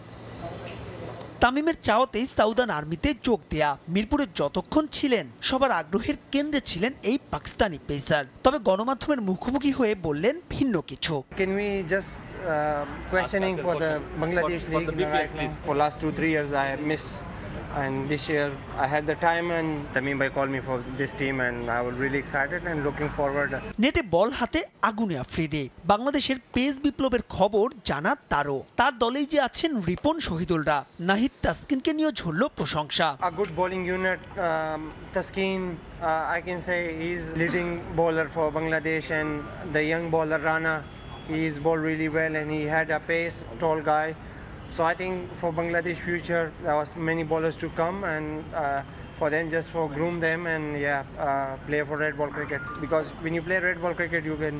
তামিমের চাওয়াতেই সাউদার্ন আর্মিতে যোগ দেয়া। মিরপুরে যতক্ষণ ছিলেন সবার আগ্রহের কেন্দ্রে ছিলেন এই পাকিস্তানি পেসার। তবে গণমাধ্যমের মুখোমুখি হয়ে বললেন ভিন্ন কিছু। Can we just questioning for the Bangladesh League right now? For last 2-3 years I have missed, and this year I had the time and Tamim bhai called me for this team and I was really excited and looking forward. নেটে বল হাতে আগুনে আফ্রিদি। বাংলাদেশের pace বিপ্লবের খবর জানা তারও। তার দলেই যে আছেন রিপন শহীদুলরা, নাহিদ তাসকিনকে নিয়ে ঝরল প্রশংসা। A good bowling unit, Taskin, I can say he's leading bowler for Bangladesh, and the young bowler Rana, he's bowled really well and he had a pace, tall guy. So I think for Bangladesh future there was many bowlers to come, and for them just for groom them and play for red ball cricket, because when you play red ball cricket you can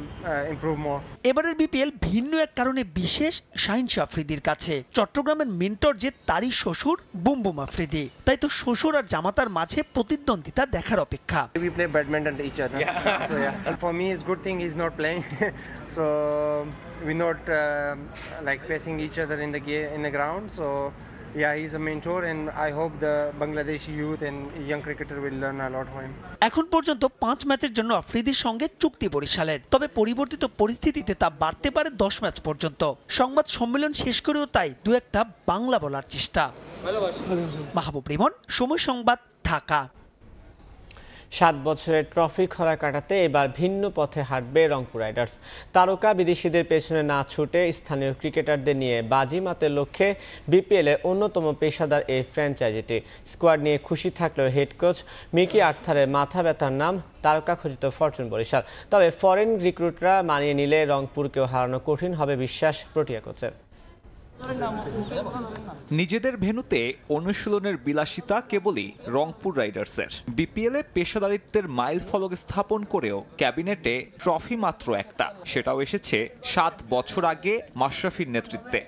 improve more. এবারের BPL ভিন্ন এক কারণে বিশেষ শাহিন শাহ আফ্রিদির কাছে। চট্টগ্রামের mentor যে তারই শ্বশুর বুমবুম আফ্রিদি, তাই তো শ্বশুর আর জামাতার মাঝে প্রতিদ্বন্দ্বিতা দেখার অপেক্ষা। We play badminton to each other. So and for me it's good thing he's not playing. So we're not like facing each other in the ground. So he's a mentor and I hope the Bangladeshi youth and young cricketer will learn a lot from him. এখন পর্যন্ত 5 ম্যাচের জন্য আফ্রিদির সঙ্গে চুক্তি বরিশালের। তবে পরিবর্তিত পরিস্থিতিতে তা বাড়তে পারে 10 ম্যাচ পর্যন্ত। সংবাদ সম্মেলন শেষ করেও তাই দু একটা বাংলা বলার চেষ্টা। মাহবুব রিমন, সময় সংবাদ, ঢাকা। 7 বছরের ট্রফি খরা কাটাতে এবার ভিন্ন পথে হাঁটবে রংপুর রাইডার্স। তারকা বিদেশিদের পেছনে না ছুটে স্থানীয় ক্রিকেটারদের নিয়ে বাজিমাতের লক্ষ্যে বিপিএলের অন্যতম পেশাদার এই ফ্র্যাঞ্চাইজিটি। স্কোয়াড নিয়ে খুশি থাকলেও হেড কোচ মিকি আর্থারের মাথা ব্যথার নাম তারকা খচিত ফরচুন বরিশাল। তবে ফরেন রিক্রুটরা মানিয়ে নিলে রংপুরকেও হারানো কঠিন হবে বিশ্বাস প্রোটিয়া কোচের। নিজেদের ভেন্যুতে অনুশীলনের বিলাসিতা কেবলই রংপুর রাইডার্সের। বিপিএলে পেশাদারিত্বের মাইল ফলক স্থাপন করেও ক্যাবিনেটে ট্রফি মাত্র একটা, সেটাও এসেছে 7 বছর আগে মাশরাফির নেতৃত্বে।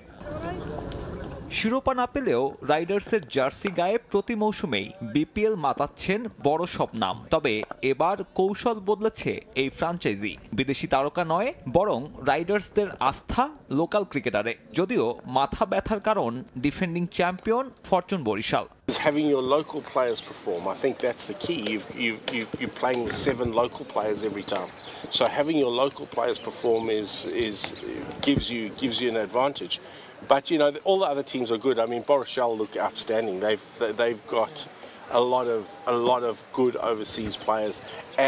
শিরোপা না পেলেও রাইডার্সের জার্সি গায়ে প্রতি মৌসুমেই বিপিএল মাতাচ্ছেন বড় সব নাম। তবে এবার কৌশল বদলেছে এই ফ্র্যাঞ্চাইজি। বিদেশি তারকা নয়, বরং রাইডার্সদের আস্থা লোকাল ক্রিকেটারে। যদিও মাথা ব্যথার কারণ defending champion Fortune Barishal. Having your local players perform, I think that's the key. You're playing with 7 local players every time, so having your local players perform gives you an advantage. But you know, all the other teams are good. I mean, Borichal look outstanding. They've got a lot of good overseas players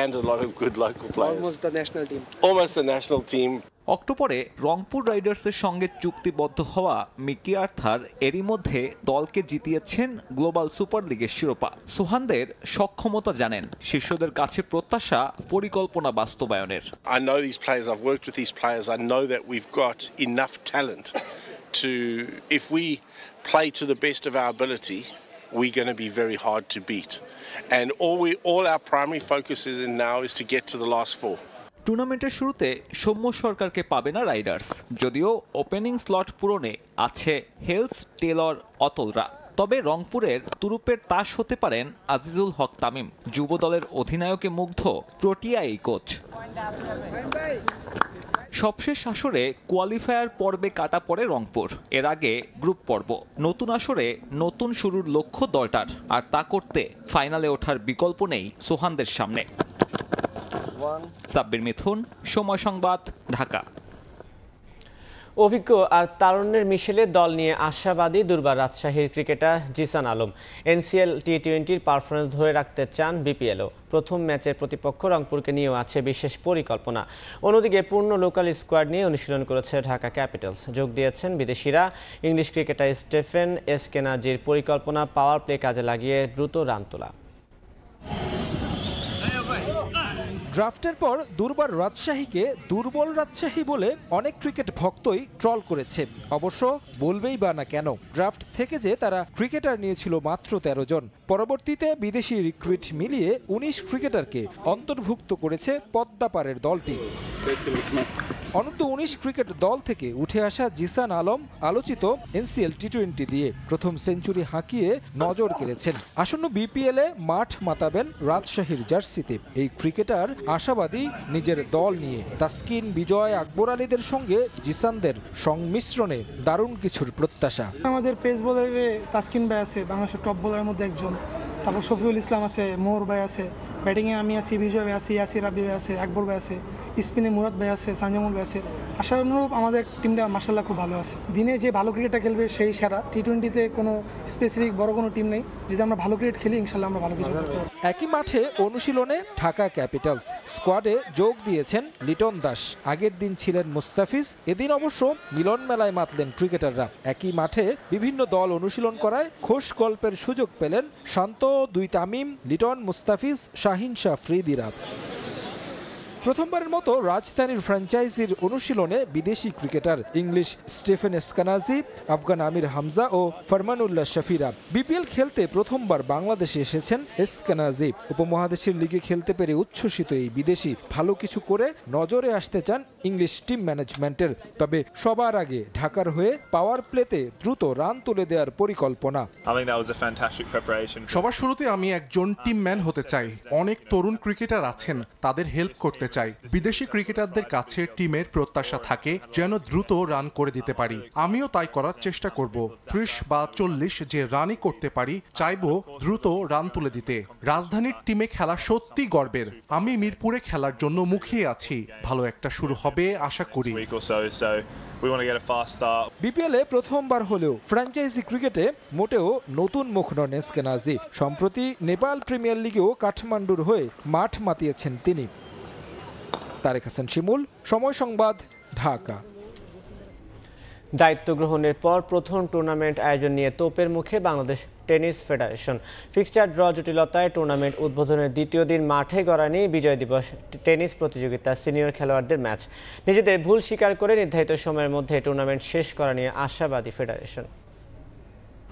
and a lot of good local players. Almost the national team. Almost the national team. অক্টোবরে রংপুর রাইডার্সের সঙ্গে চুক্তিবদ্ধ হওয়া Mickey Arthur এরই মধ্যে দলকে জিতিয়েছেন global super লিগের শিরোপা। সোহানদের সক্ষমতা জানেন, শিষ্যদের কাছে প্রত্যাশা পরিকল্পনা বাস্তবায়নের। I know these players, I've worked with these players, I know that we've got enough talent to, if we play to the best of our ability, we're going to be very hard to beat. And all our primary focus is in now is to get to the last four. টুর্নামেন্টের শুরুতে সৌম্য সরকারকে পাবে না Riders, যদিও opening slot পূরণে আছে Hales, Taylor, অতলরা। তবে রংপুরের তুরুপের তাস হতে পারেন আজিজুল হক তামিম। যুব দলের অধিনায়কে মুগ্ধ প্রোটিয়া এই কোচ। সবশেষ আসরে কোয়ালিফায়ার পর্বে কাটা পড়ে রংপুর, এর আগে গ্রুপ পর্ব। নতুন আসরে নতুন শুরুর লক্ষ্য দলটার, আর তা করতে ফাইনালে ওঠার বিকল্প নেই সোহানদের সামনে। সাব্বির মিথুন, সময় সংবাদ, ঢাকা। অভিজ্ঞ আর তারুণ্যের মিশেলে দল নিয়ে আশাবাদী দুর্বার রাজশাহীর ক্রিকেটার জিসান আলম। এনসিএল টি-20-র পারফরমেন্স ধরে রাখতে চান বিপিএলও। প্রথম ম্যাচের প্রতিপক্ষ রংপুরকে নিয়েও আছে বিশেষ পরিকল্পনা। অন্যদিকে পূর্ণ লোকাল স্কোয়াড নিয়ে অনুশীলন করেছে ঢাকা ক্যাপিটালস। যোগ দিয়েছেন বিদেশিরা। ইংলিশ ক্রিকেটার স্টেফেন এসকেনাজির পরিকল্পনা পাওয়ার প্লে কাজে লাগিয়ে দ্রুত রান তোলা। ড্রাফটের পর দুর্বার রাজশাহীকে দুর্বল রাজশাহী বলে অনেক ক্রিকেট ভক্তই ট্রল করেছে। অবশ্য বলবেই বা না কেন, ড্রাফট থেকে যে তারা ক্রিকেটার নিয়েছিল মাত্র 13 জন। পরবর্তীতে বিদেশি রিক্রুইট মিলিয়ে 19 ক্রিকেটারকে অন্তর্ভুক্ত করেছে পদ্মাপাড়ের দলটি। অনূর্ধ্ব 19 ক্রিকেট দল থেকে উঠে আসা জিসান আলম আলোচিত এনসিএল টি-20 দিয়ে প্রথম সেঞ্চুরি হাঁকিয়ে নজর কেড়েছেন। আসন্ন বিপিএলে মাঠ মাতাবেন রাজশাহীর জার্সিতে। এই ক্রিকেটার আশাবাদী নিজের দল নিয়ে। তাসকিন, বিজয়, আকবর আলীদের সঙ্গে জিসানদের সংমিশ্রণে দারুণ কিছুর প্রত্যাশা। আমাদের পেস বোলারে তাসকিন ভাই আছে, বাংলাদেশের টপ বোলারের মধ্যে একজন। তারপর শফিউল ইসলাম আছে, মোহর ভাই আছে, ব্যাটিংয়ে আমি আছি, বিজয় ভাই আছি, ইয়াসির রাব্বি ভাই আছে, আকবর ভাই আছে, স্পিনে মুরাদ ভাই আছে, সানজামুল ভাই আছে। আশানুরূপ আমাদের টিমটা মাশাআল্লাহ খুব ভালো আছে। দিনে যে ভালো ক্রিকেটটা খেলবে সেই সেরা। টি-20তে কোনো স্পেসিফিক বড় কোনো টিম নেই। যদি আমরা ভালো ক্রিকেট খেলি ইনশাআল্লাহ আমরা ভালো কিছু করতে পারব। একই মাঠে অনুশীলনে ঢাকা ক্যাপিটালস। স্কোয়াডে যোগ দিয়েছেন লিটন দাস। আগের দিন ছিলেন মুস্তাফিজ, এদিন অবশ্য মিলন মেলায় মাতলেন ক্রিকেটাররা। একই মাঠে বিভিন্ন দল অনুশীলন করায় খোশ গল্পের সুযোগ পেলেন শান্ত, দুই তামিম, লিটন, মুস্তাফিজ, শাহিন শাহ ফ্রিদিরা। প্রথমবারের মতো রাজধানীর ফ্র্যাঞ্চাইজির অনুশীলনে বিদেশি ক্রিকেটার ইংলিশ স্টেফেন এসকানাজি, আফগান আমির হামজা ও ফরমানুল্লাহ শফিরা। বিপিএল খেলতে প্রথমবার বাংলাদেশে এসেছেন এসকানাজি। উপমহাদেশের লিগে খেলতে পেরে উচ্ছ্বসিত এই বিদেশি ভালো কিছু করে নজরে আসতে চান ইংলিশ টিম ম্যানেজমেন্টের। তবে সবার আগে ঢাকার হয়ে পাওয়ার প্লেতে দ্রুত রান তুলে দেওয়ার পরিকল্পনা। সবার শুরুতে আমি একজন টিম ম্যান হতে চাই। অনেক তরুণ ক্রিকেটার আছেন, তাদের হেল্প করতে চাই। বিদেশি ক্রিকেটারদের কাছে টিমের প্রত্যাশা থাকে যেন দ্রুত রান করে দিতে পারি। আমিও তাই করার চেষ্টা করব। 30 বা 40 যে রানই করতে পারি, চাইবো দ্রুত রান তুলে দিতে। রাজধানীর টিমে খেলা সত্যি গর্বের। আমি মিরপুরে খেলার জন্য মুখিয়ে আছি। ভালো একটা শুরু হবে আশা করি। বিপিএলে প্রথমবার হলেও ফ্র্যাঞ্চাইজি ক্রিকেটে মোটেও নতুন মুখ নন এসকেনাজি। সম্প্রতি নেপাল প্রিমিয়ার লিগেও কাঠমান্ডুর হয়ে মাঠ মাতিয়েছেন তিনি। তারেক হাসান শিমুল, সময় সংবাদ, ঢাকা। দায়িত্ব গ্রহণের পর প্রথম টুর্নামেন্ট আয়োজন নিয়ে তোপের মুখে Bangladesh tennis federation. Fixture draw জটিলতায় টুর্নামেন্ট উদ্বোধনের দ্বিতীয় দিন মাঠে গড়ায়নি বিজয় দিবস টেনিস প্রতিযোগিতার সিনিয়র খেলোয়াড়দের ম্যাচ। নিজেদের ভুল স্বীকার করে নির্ধারিত সময়ের মধ্যে টুর্নামেন্ট শেষ করা নিয়ে আশাবাদী ফেডারেশন।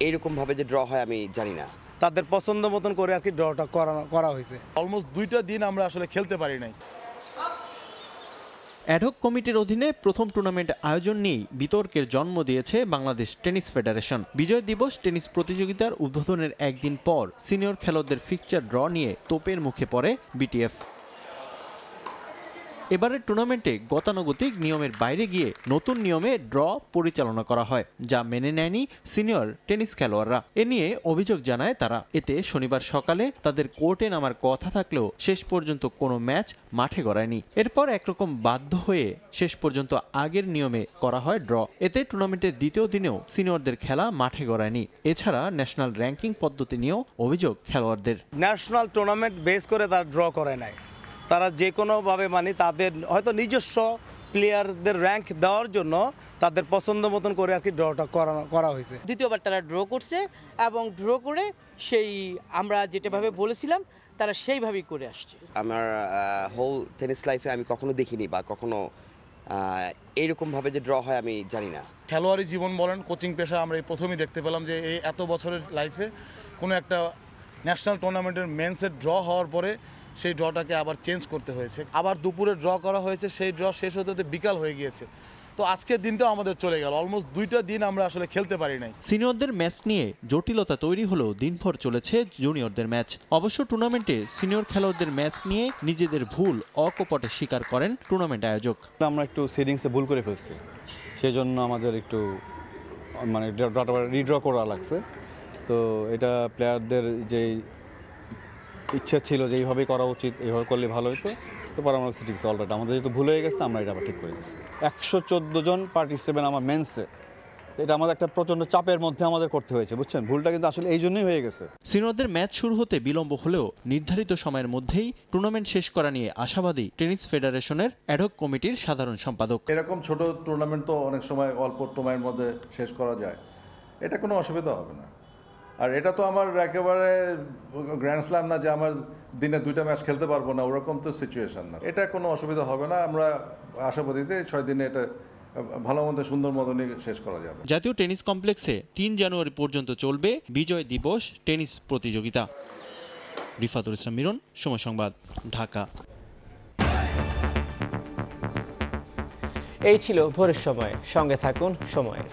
এইরকমভাবে যে ড্র হয় আমি জানি না, তাদের পছন্দ মতন করে আর কি ড্রটা করা হয়েছে। অলমোস্ট 2টা দিন আমরা আসলে খেলতে পারি নাই। অ্যাডহক কমিটির অধীনে প্রথম টুর্নামেন্ট আয়োজন নিয়েই বিতর্কের জন্ম দিয়েছে বাংলাদেশ টেনিস ফেডারেশন। বিজয় দিবস টেনিস প্রতিযোগিতার উদ্বোধনের একদিন পর সিনিয়র খেলোয়াড়দের ফিক্সচার ড্র নিয়ে তোপের মুখে পড়ে বিটিএফ। এবারের টুর্নামেন্টে গতানুগতিক নিয়মের বাইরে গিয়ে নতুন নিয়মে ড্র পরিচালনা করা হয়, যা মেনে নেয়নি সিনিয়র টেনিস খেলোয়াড়রা। এ নিয়ে অভিযোগ জানায় তারা। এতে শনিবার সকালে তাদের কোর্টে নামার কথা থাকলেও শেষ পর্যন্ত কোনো ম্যাচ মাঠে গড়ায়নি। এরপর একরকম বাধ্য হয়ে শেষ পর্যন্ত আগের নিয়মে করা হয় ড্র। এতে টুর্নামেন্টের দ্বিতীয় দিনেও সিনিয়রদের খেলা মাঠে গড়ায়নি। এছাড়া ন্যাশনাল র্যাঙ্কিং পদ্ধতি নিয়েও অভিযোগ খেলোয়াড়দের। ন্যাশনাল টুর্নামেন্ট বেস করে তারা ড্র করে নাই। তারা যে কোনোভাবে তাদের হয়তো নিজস্ব প্লেয়ারদের র্যাঙ্ক দেওয়ার জন্য তাদের পছন্দ মতন করে আর কি ড্রটা করা হয়েছে। দ্বিতীয়বার তারা ড্র করছে এবং ড্র করে সেই আমরা যেটাভাবে বলেছিলাম তারা সেইভাবেই করে আসছে। আমার হোল টেনিস লাইফে আমি কখনো দেখিনি বা কখনো এইরকমভাবে যে ড্র হয় আমি জানি না। খেলোয়াড়ি জীবন বলেন, কোচিং পেশা আমরা এই প্রথমেই দেখতে পেলাম যে এই এত বছরের লাইফে কোনো একটা ন্যাশনাল টুর্নামেন্টের মেন্সের ড্র হওয়ার পরে সেই ড্রটাকে আবার চেঞ্জ করতে হয়েছে, আবার দুপুরে ড্র করা হয়েছে, সেই ড্র শেষ হতে হতে বিকাল হয়ে গিয়েছে। তো আজকের দিনটাও আমাদের চলে গেল, অলমোস্ট 2টা দিন আমরা আসলে খেলতে পারি নাই। সিনিয়রদের ম্যাচ নিয়ে জটিলতা তৈরি হলেও দিনভর চলেছে জুনিয়রদের ম্যাচ। অবশ্য টুর্নামেন্টে সিনিয়র খেলোয়াড়দের ম্যাচ নিয়ে নিজেদের ভুল অকপটে স্বীকার করেন টুর্নামেন্ট আয়োজক। আমরা একটু সেটিংসে ভুল করে ফেলছি, সেই জন্য আমাদের একটু মানে রিড্র করা লাগছে। তো এটা প্লেয়ারদের যে ইচ্ছা ছিল যে এইভাবেই করা উচিত, এইভাবে করলে ভালো হতো, তো পরে আমরা সেটিংস অলরেডি আমাদের যেহেতু ভুল হয়ে গেছে আমরা এটা আবার ঠিক করে দিচ্ছি। 114 জন পার্টিসিপেন্ট আমার মেন্সে, এটা আমাদের একটা প্রচণ্ড চাপের মধ্যে আমাদের করতে হয়েছে, বুঝছেন? ভুলটা কিন্তু আসলে এই জন্যই হয়ে গেছে। সিনিয়রদের ম্যাচ শুরু হতে বিলম্ব হলেও নির্ধারিত সময়ের মধ্যেই টুর্নামেন্ট শেষ করা নিয়ে আশাবাদী টেনিস ফেডারেশনের অ্যাডহক কমিটির সাধারণ সম্পাদক। এরকম ছোট টুর্নামেন্ট তো অনেক সময় অল্প সময়ের মধ্যে শেষ করা যায়, এটা কোনো অসুবিধা হবে না। আর এটা তো আমার একেবারে গ্র্যান্ড স্ল্যাম না যে আমার দিনে 2টা ম্যাচ খেলতে পারবো না, ওরকম তো সিচুয়েশন না। এটা কোনো অসুবিধা হবে না, আমরা আশাবাদীতে 6 দিনে এটা ভালো মতো সুন্দর মতনই শেষ করা যাবে। জাতীয় টেনিস কমপ্লেক্সে 3 জানুয়ারি পর্যন্ত চলবে বিজয় দিবস টেনিস প্রতিযোগিতা। রিফাতুল ইসলাম মিরন, সময় সংবাদ, ঢাকা। এই ছিল ভোরের সময়, সঙ্গে থাকুন সময়ের।